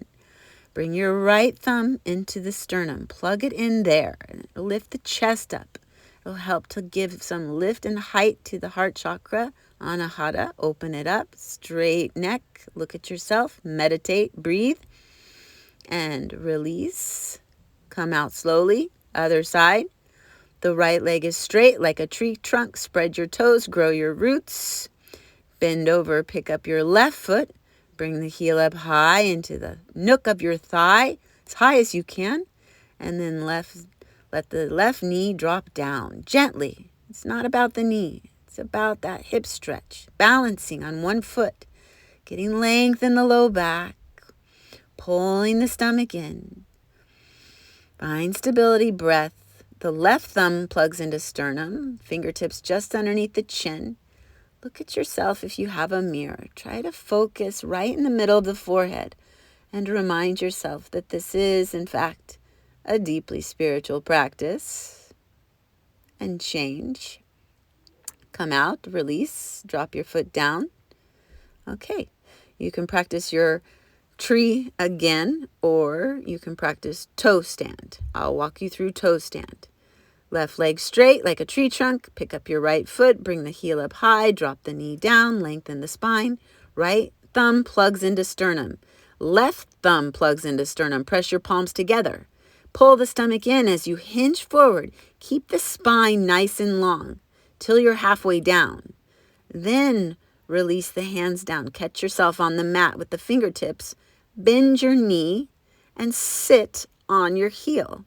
Bring your right thumb into the sternum. Plug it in there. Lift the chest up. It'll help to give some lift and height to the heart chakra. Anahata, open it up. Straight neck. Look at yourself. Meditate. Breathe. And release. Come out slowly. Other side. The right leg is straight like a tree trunk. Spread your toes. Grow your roots. Bend over, pick up your left foot, bring the heel up high into the nook of your thigh, as high as you can, and then let the left knee drop down gently. It's not about the knee. It's about that hip stretch, balancing on one foot, getting length in the low back, pulling the stomach in. Find stability, breath. The left thumb plugs into sternum, fingertips just underneath the chin. Look at yourself if you have a mirror. Try to focus right in the middle of the forehead and remind yourself that this is, in fact, a deeply spiritual practice. And change. Come out, release, drop your foot down. Okay, you can practice your tree again, or you can practice toe stand. I'll walk you through toe stand. Left leg straight like a tree trunk. Pick up your right foot, bring the heel up high, drop the knee down, lengthen the spine. Right thumb plugs into sternum. Left thumb plugs into sternum. Press your palms together. Pull the stomach in as you hinge forward. Keep the spine nice and long till you're halfway down. Then release the hands down. Catch yourself on the mat with the fingertips. Bend your knee and sit on your heel.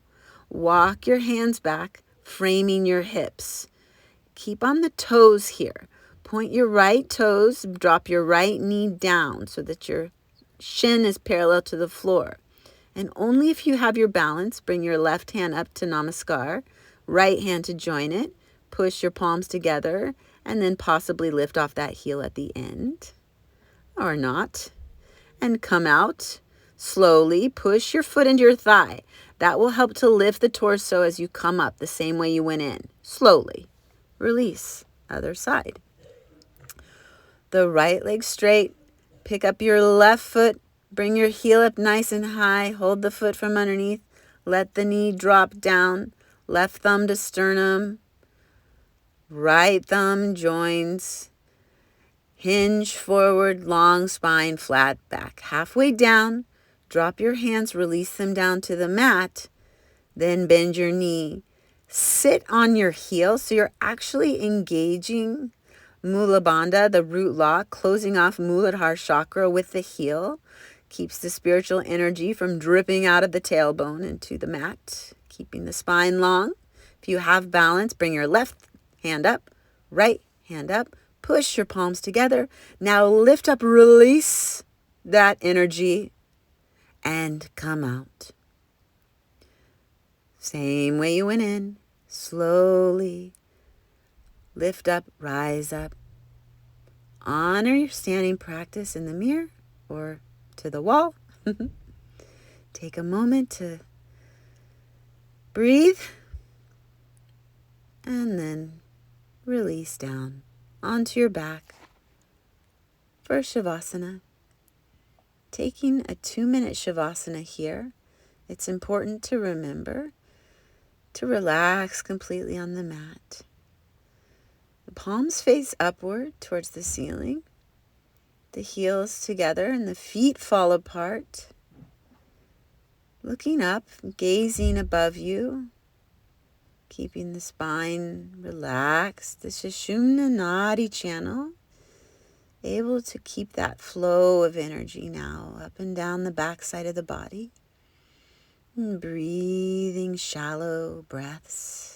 Walk your hands back, framing your hips. Keep on the toes here. Point your right toes, drop your right knee down so that your shin is parallel to the floor. And only if you have your balance, bring your left hand up to Namaskar, right hand to join it, push your palms together, and then possibly lift off that heel at the end, or not. And come out. Slowly push your foot into your thigh. That will help to lift the torso as you come up the same way you went in. Slowly. Release. Other side. The right leg straight. Pick up your left foot. Bring your heel up nice and high. Hold the foot from underneath. Let the knee drop down. Left thumb to sternum. Right thumb joins. Hinge forward, long spine, flat back. Halfway down. Drop your hands, release them down to the mat. Then bend your knee. Sit on your heel so you're actually engaging Mula Bandha, the root lock, closing off Muladhara chakra with the heel. Keeps the spiritual energy from dripping out of the tailbone into the mat, keeping the spine long. If you have balance, bring your left hand up, right hand up. Push your palms together. Now lift up, release that energy, and come out. Same way you went in. Slowly lift up, rise up. Honor your standing practice in the mirror or to the wall. Take a moment to breathe and then release down onto your back for Shavasana. Taking a 2-minute Shavasana here, it's important to remember to relax completely on the mat. The palms face upward towards the ceiling. The heels together and the feet fall apart. Looking up, gazing above you, keeping the spine relaxed. The Sushumna Nadi channel, able to keep that flow of energy now up and down the backside of the body. And breathing shallow breaths.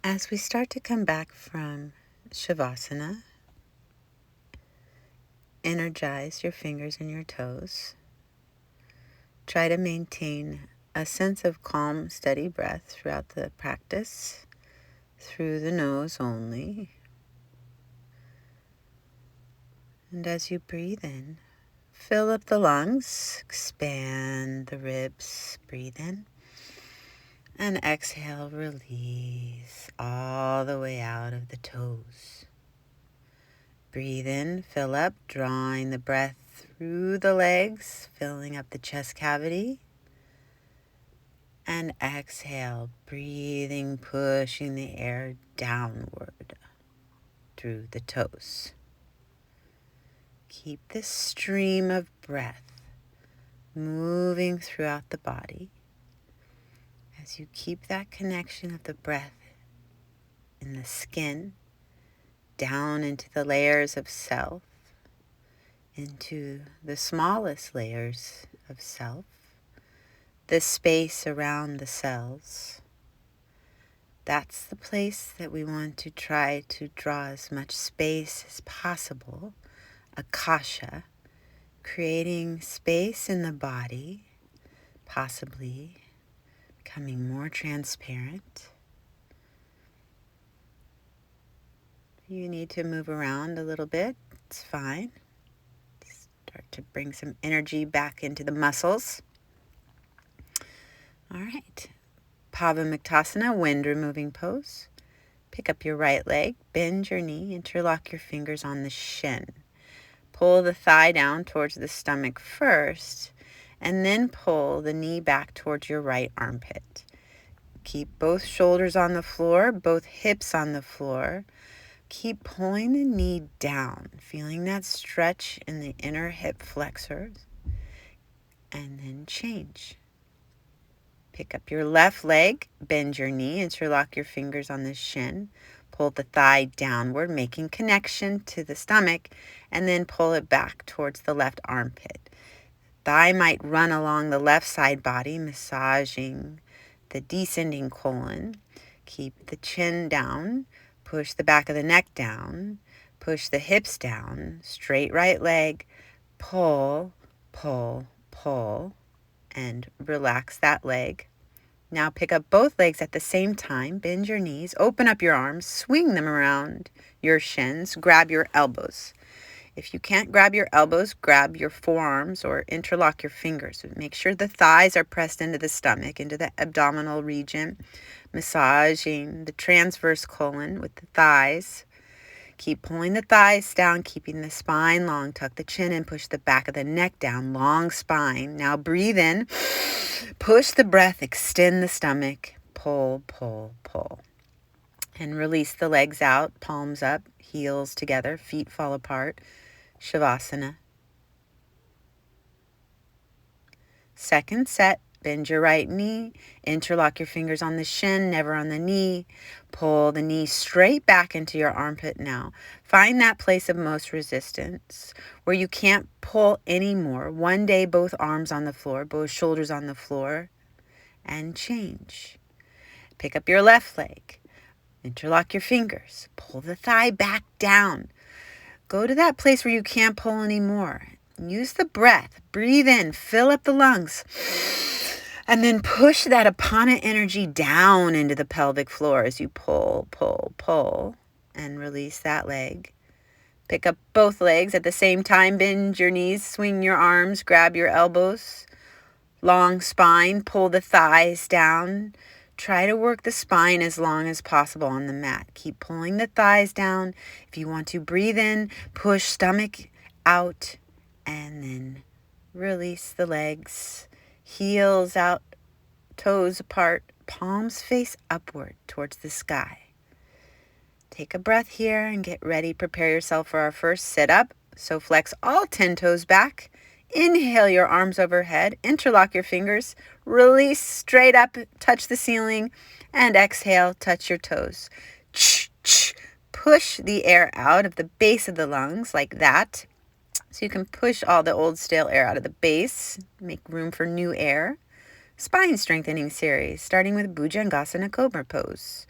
As we start to come back from Shavasana, energize your fingers and your toes. Try to maintain a sense of calm, steady breath throughout the practice, through the nose only. And as you breathe in, fill up the lungs, expand the ribs, breathe in. And exhale, release all the way out of the toes. Breathe in, fill up, drawing the breath through the legs, filling up the chest cavity. And exhale, breathing, pushing the air downward through the toes. Keep this stream of breath moving throughout the body as you keep that connection of the breath in the skin down into the layers of self, into the smallest layers of self, the space around the cells. That's the place that we want to try to draw as much space as possible, akasha, creating space in the body, possibly becoming more transparent. You need to move around a little bit, it's fine. Start to bring some energy back into the muscles. All right, Pavamuktasana, wind removing pose. Pick up your right leg, bend your knee, interlock your fingers on the shin. Pull the thigh down towards the stomach first, and then pull the knee back towards your right armpit. Keep both shoulders on the floor, both hips on the floor. Keep pulling the knee down, feeling that stretch in the inner hip flexors, and then change. Pick up your left leg, bend your knee, interlock your fingers on the shin. Pull the thigh downward, making connection to the stomach, and then pull it back towards the left armpit. Thigh might run along the left side body, massaging the descending colon. Keep the chin down, push the back of the neck down, push the hips down, straight right leg, pull, pull, pull, and relax that leg. Now pick up both legs at the same time, bend your knees, open up your arms, swing them around your shins, grab your elbows. If you can't grab your elbows, grab your forearms or interlock your fingers. Make sure the thighs are pressed into the stomach, into the abdominal region, massaging the transverse colon with the thighs. Keep pulling the thighs down, keeping the spine long. Tuck the chin and push the back of the neck down, long spine. Now breathe in, push the breath, extend the stomach, pull, pull, pull. And release the legs out, palms up, heels together, feet fall apart. Shavasana. Second set, bend your right knee, interlock your fingers on the shin, never on the knee. Pull the knee straight back into your armpit now. Find that place of most resistance where you can't pull anymore. One day, both arms on the floor, both shoulders on the floor, and change. Pick up your left leg, interlock your fingers, pull the thigh back down. Go to that place where you can't pull anymore. Use the breath. Breathe in, fill up the lungs, and then push that Apana energy down into the pelvic floor as you pull, pull, pull, and release that leg. Pick up both legs at the same time, bend your knees, swing your arms, grab your elbows, long spine, pull the thighs down. Try to work the spine as long as possible on the mat. Keep pulling the thighs down. If you want to breathe in, push stomach out, and then release the legs. Heels out, toes apart, palms face upward towards the sky. Take a breath here and get ready. Prepare yourself for our first sit-up. So flex all 10 toes back. Inhale your arms overhead, interlock your fingers, release straight up, touch the ceiling, and exhale, touch your toes. Push the air out of the base of the lungs like that. So you can push all the old stale air out of the base, make room for new air. Spine strengthening series, starting with Bhujangasana Cobra pose.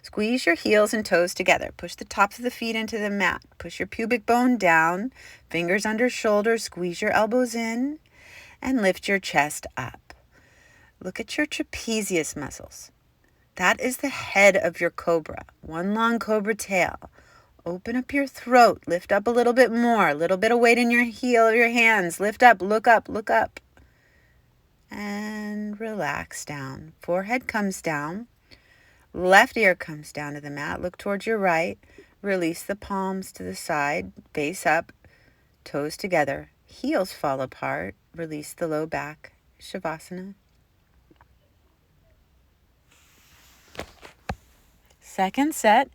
Squeeze your heels and toes together. Push the tops of the feet into the mat. Push your pubic bone down. Fingers under shoulders. Squeeze your elbows in and lift your chest up. Look at your trapezius muscles. That is the head of your cobra. One long cobra tail. Open up your throat. Lift up a little bit more. A little bit of weight in your heel of your hands. Lift up, look up, look up. And relax down. Forehead comes down. Left ear comes down to the mat. Look towards your right. Release the palms to the side. Face up. Toes together. Heels fall apart. Release the low back. Shavasana. Second set.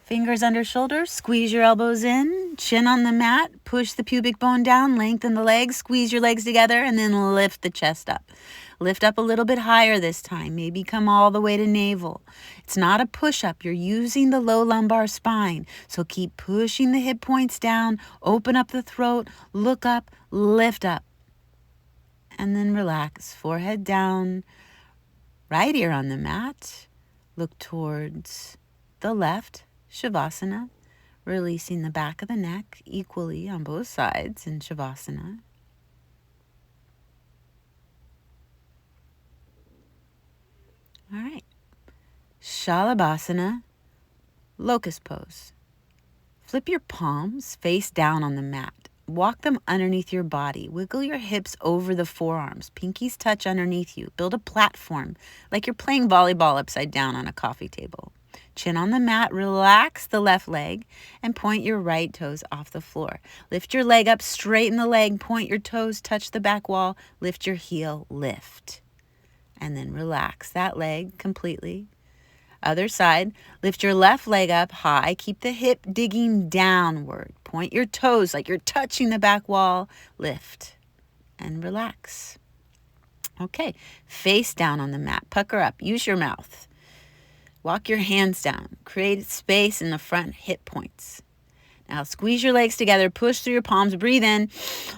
Fingers under shoulders. Squeeze your elbows in. Chin on the mat. Push the pubic bone down. Lengthen the legs. Squeeze your legs together and then lift the chest up. Lift up a little bit higher this time. Maybe come all the way to navel. It's not a push-up. You're using the low lumbar spine. So keep pushing the hip points down. Open up the throat. Look up. Lift up. And then relax. Forehead down. Right ear on the mat. Look towards the left. Shavasana. Releasing the back of the neck equally on both sides in Shavasana. All right. Shalabhasana, locust pose. Flip your palms face down on the mat. Walk them underneath your body. Wiggle your hips over the forearms. Pinkies touch underneath you. Build a platform like you're playing volleyball upside down on a coffee table. Chin on the mat. Relax the left leg and point your right toes off the floor. Lift your leg up, straighten the leg, point your toes, touch the back wall, lift your heel, lift. And then relax that leg completely. Other side, lift your left leg up high. Keep the hip digging downward. Point your toes like you're touching the back wall. Lift and relax. Okay, face down on the mat. Pucker up. Use your mouth. Walk your hands down. Create space in the front hip points. Now squeeze your legs together, push through your palms, breathe in.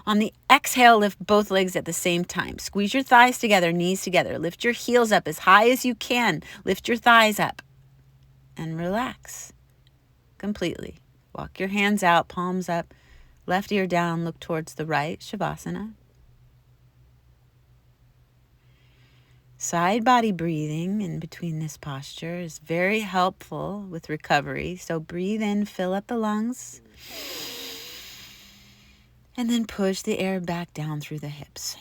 On the exhale, lift both legs at the same time. Squeeze your thighs together, knees together. Lift your heels up as high as you can. Lift your thighs up and relax completely. Walk your hands out, palms up, left ear down, look towards the right, Shavasana. Side body breathing in between this posture is very helpful with recovery. So breathe in, fill up the lungs, and then push the air back down through the hips.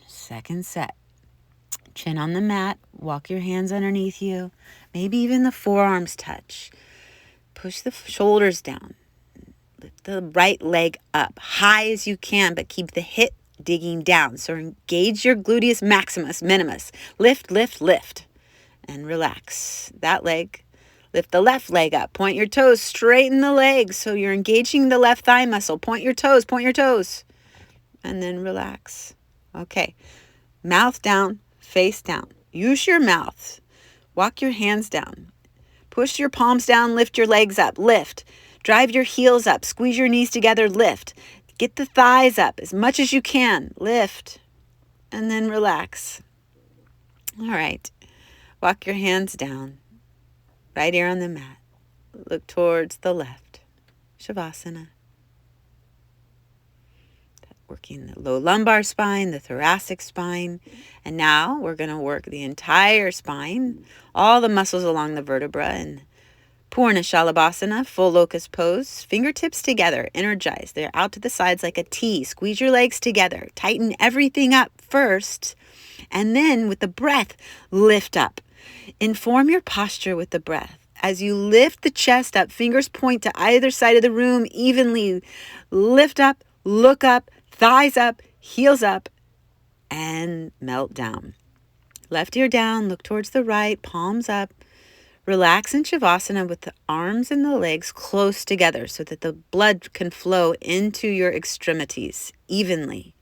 Second set. Chin on the mat, walk your hands underneath you, maybe even the forearms touch. Push the shoulders down. Lift the right leg up high as you can, but keep the hip digging down. So engage your gluteus maximus, minimus. Lift, lift, lift. And relax that leg. Lift the left leg up. Point your toes. Straighten the legs. So you're engaging the left thigh muscle. Point your toes. Point your toes. And then relax. Okay. Mouth down. Face down. Use your mouth. Walk your hands down. Push your palms down. Lift your legs up. Lift. Drive your heels up. Squeeze your knees together. Lift. Get the thighs up as much as you can. Lift. And then relax. All right. Walk your hands down. Right ear on the mat. Look towards the left. Shavasana. Working the low lumbar spine, the thoracic spine. And now we're going to work the entire spine, all the muscles along the vertebra, and Purna Shalabhasana, full locust pose. Fingertips together, energize. They're out to the sides like a T. Squeeze your legs together. Tighten everything up first. And then with the breath, lift up. Inform your posture with the breath. As you lift the chest up, fingers point to either side of the room evenly. Lift up, look up, thighs up, heels up, and melt down. Left ear down, look towards the right, palms up. Relax in Shavasana with the arms and the legs close together so that the blood can flow into your extremities evenly.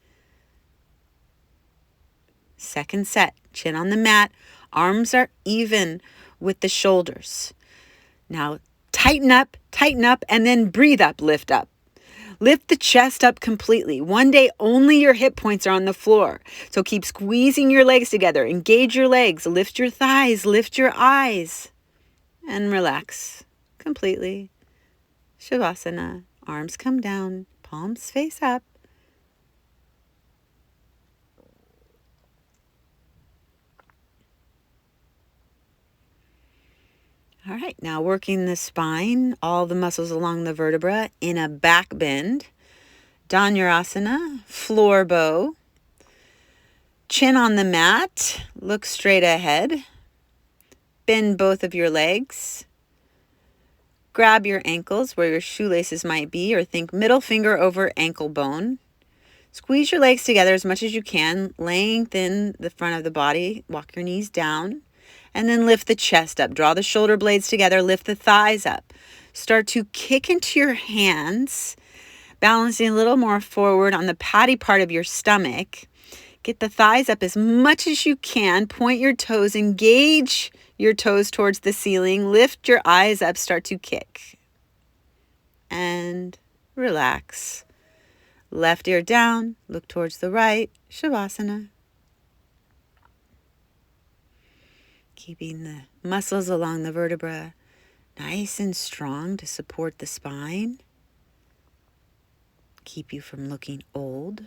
Second set, chin on the mat, arms are even with the shoulders. Now tighten up, and then breathe up, lift up. Lift the chest up completely. One day, only your hip points are on the floor. So keep squeezing your legs together. Engage your legs. Lift your thighs. Lift your eyes. and relax completely. Shavasana. Arms come down, palms face up. All right, now working the spine, all the muscles along the vertebra in a back bend. Dhanurasana, floor bow. Chin on the mat, look straight ahead. Bend both of your legs. Grab your ankles where your shoelaces might be, or think middle finger over ankle bone. Squeeze your legs together as much as you can. Lengthen the front of the body. Walk your knees down. And then lift the chest up. Draw the shoulder blades together. Lift the thighs up. Start to kick into your hands, balancing a little more forward on the patty part of your stomach. Get the thighs up as much as you can. Point your toes. Engage your toes towards the ceiling. Lift your eyes up. Start to kick. And relax. Left ear down. Look towards the right. Shavasana. Keeping the muscles along the vertebra nice and strong to support the spine. Keep you from looking old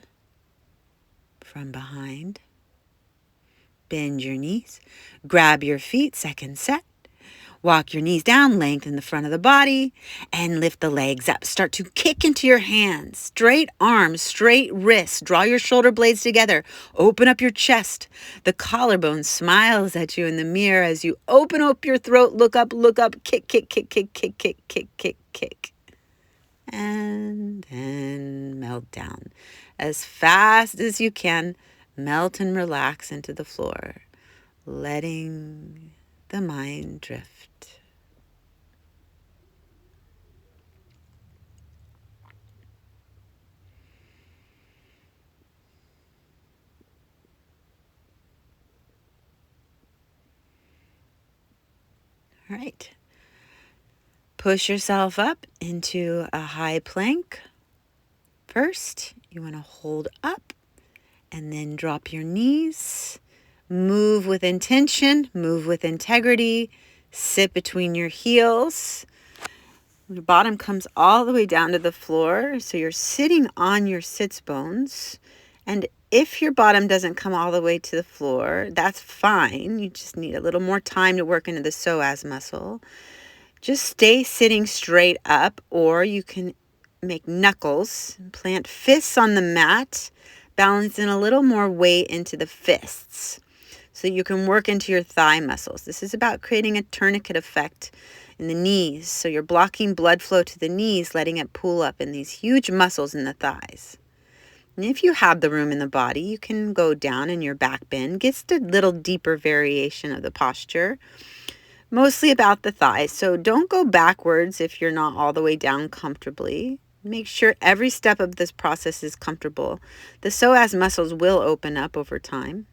from behind. Bend your knees. Grab your feet. Second set. Walk your knees down, lengthen the front of the body, and lift the legs up. Start to kick into your hands. Straight arms, straight wrists. Draw your shoulder blades together. Open up your chest. The collarbone smiles at you in the mirror as you open up your throat. Look up, kick, kick, kick, kick, kick, kick, kick, kick, kick. And then melt down. As fast as you can, melt and relax into the floor, letting the mind drift. All right. Push yourself up into a high plank. First, you want to hold up and then drop your knees. Move with intention, move with integrity. Sit between your heels. Your bottom comes all the way down to the floor, so you're sitting on your sits bones. And if your bottom doesn't come all the way to the floor, that's fine. You just need a little more time to work into the psoas muscle. Just stay sitting straight up, or you can make knuckles, plant fists on the mat, balancing a little more weight into the fists so you can work into your thigh muscles. This is about creating a tourniquet effect in the knees. So you're blocking blood flow to the knees, letting it pool up in these huge muscles in the thighs. And if you have the room in the body, you can go down in your back bend. Gets a little deeper variation of the posture. Mostly about the thighs. So don't go backwards if you're not all the way down comfortably. Make sure every step of this process is comfortable. The psoas muscles will open up over time.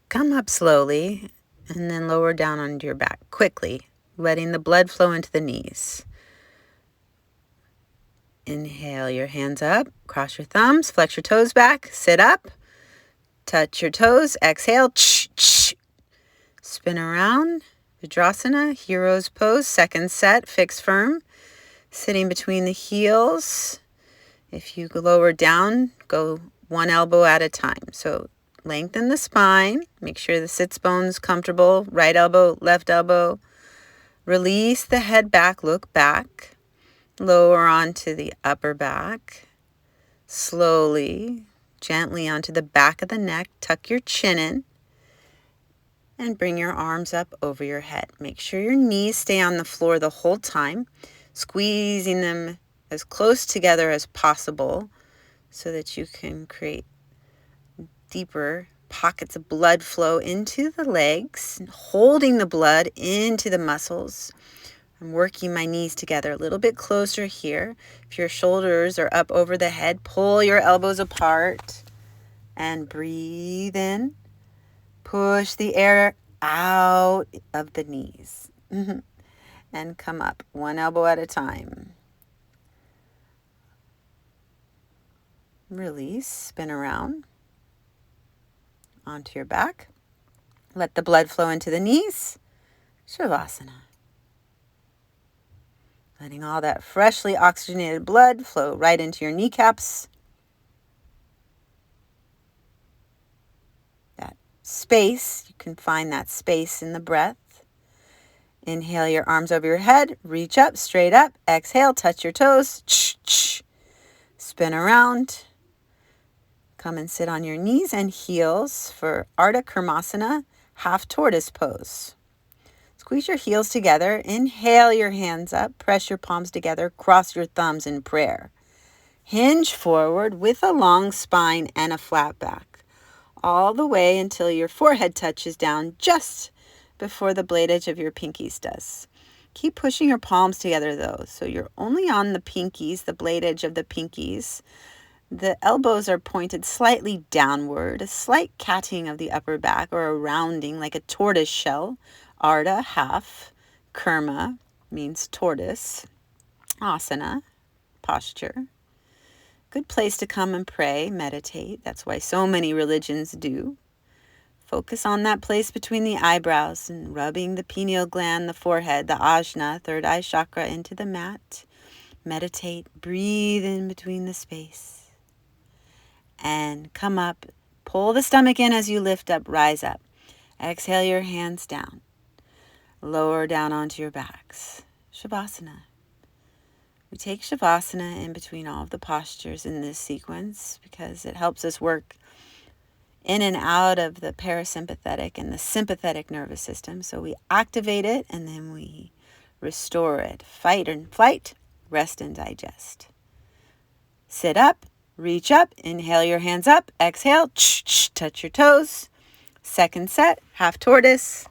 Come up slowly and then lower down onto your back quickly, letting the blood flow into the knees. Inhale your hands up, cross your thumbs, flex your toes back, sit up, touch your toes, exhale, spin around, Vajrasana, hero's pose, second set, fix firm, sitting between the heels. If you lower down, go one elbow at a time. So lengthen the spine, make sure the sits bone's comfortable, right elbow, left elbow. Release the head back, look back. Lower onto the upper back. Slowly, gently onto the back of the neck. Tuck your chin in and bring your arms up over your head. Make sure your knees stay on the floor the whole time, squeezing them as close together as possible so that you can create deeper pockets of blood flow into the legs, holding the blood into the muscles. I'm working my knees together a little bit closer here. If your shoulders are up over the head, pull your elbows apart and breathe in. Push the air out of the knees and come up one elbow at a time. Release, spin around onto your back. Let the blood flow into the knees. Shavasana. Letting all that freshly oxygenated blood flow right into your kneecaps. That space, you can find that space in the breath. Inhale your arms over your head. Reach up, straight up. Exhale, touch your toes. Spin around. Come and sit on your knees and heels for Ardha Karmasana, half tortoise pose. Squeeze your heels together. Inhale your hands up. Press your palms together. Cross your thumbs in prayer. Hinge forward with a long spine and a flat back. All the way until your forehead touches down just before the blade edge of your pinkies does. Keep pushing your palms together though. So you're only on the pinkies, the blade edge of the pinkies. The elbows are pointed slightly downward, a slight catting of the upper back or a rounding like a tortoise shell. Ardha, half. Kurma means tortoise. Asana, posture. Good place to come and pray, meditate. That's why so many religions do. Focus on that place between the eyebrows and rubbing the pineal gland, the forehead, the ajna, third eye chakra into the mat. Meditate, breathe in between the space. And come up, pull the stomach in as you lift up, rise up. Exhale your hands down. Lower down onto your backs. Shavasana. We take Shavasana in between all of the postures in this sequence because it helps us work in and out of the parasympathetic and the sympathetic nervous system. So we activate it and then we restore it. Fight and flight, rest and digest. Sit up. Reach up, inhale your hands up, exhale, touch your toes. Second set, half tortoise.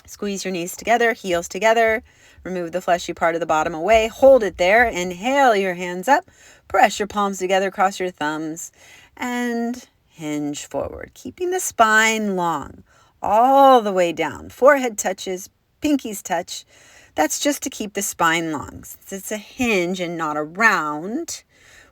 Squeeze your knees together, heels together. Remove the fleshy part of the bottom away. Hold it there. Inhale your hands up. Press your palms together, cross your thumbs, and hinge forward. Keeping the spine long, all the way down. Forehead touches, pinkies touch. That's just to keep the spine long. Since it's a hinge and not a round,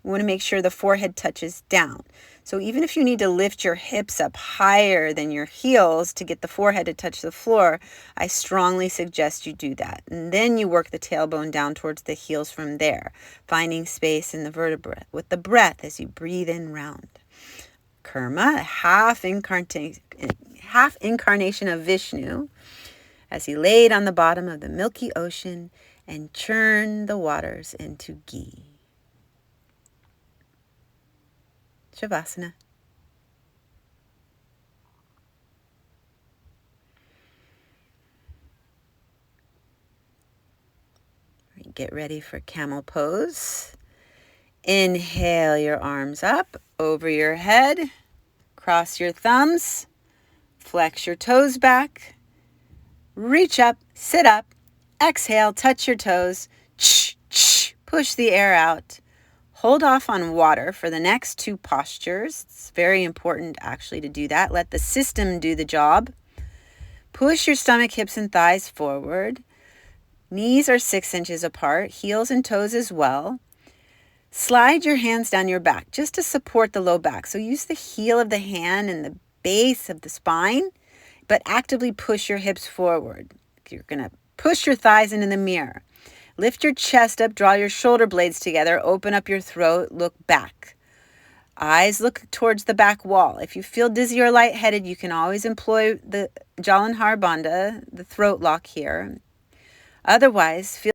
we want to make sure the forehead touches down. So even if you need to lift your hips up higher than your heels to get the forehead to touch the floor, I strongly suggest you do that. And then you work the tailbone down towards the heels from there, finding space in the vertebrae with the breath as you breathe in round. Kurma, half incarnation of Vishnu, as he laid on the bottom of the milky ocean and churned the waters into ghee. Shavasana. Get ready for camel pose. Inhale your arms up over your head. Cross your thumbs. Flex your toes back. Reach up, sit up. Exhale, touch your toes. Push the air out. Hold off on water for the next two postures. It's very important actually to do that. Let the system do the job. Push your stomach, hips, and thighs forward. Knees are 6 inches apart, heels and toes as well. Slide your hands down your back just to support the low back. So use the heel of the hand and the base of the spine, but actively push your hips forward. You're going to push your thighs into the mirror. Lift your chest up, draw your shoulder blades together, open up your throat, look back. Eyes look towards the back wall. If you feel dizzy or lightheaded, you can always employ the Jalandhar Bandha, the throat lock here. Otherwise, feel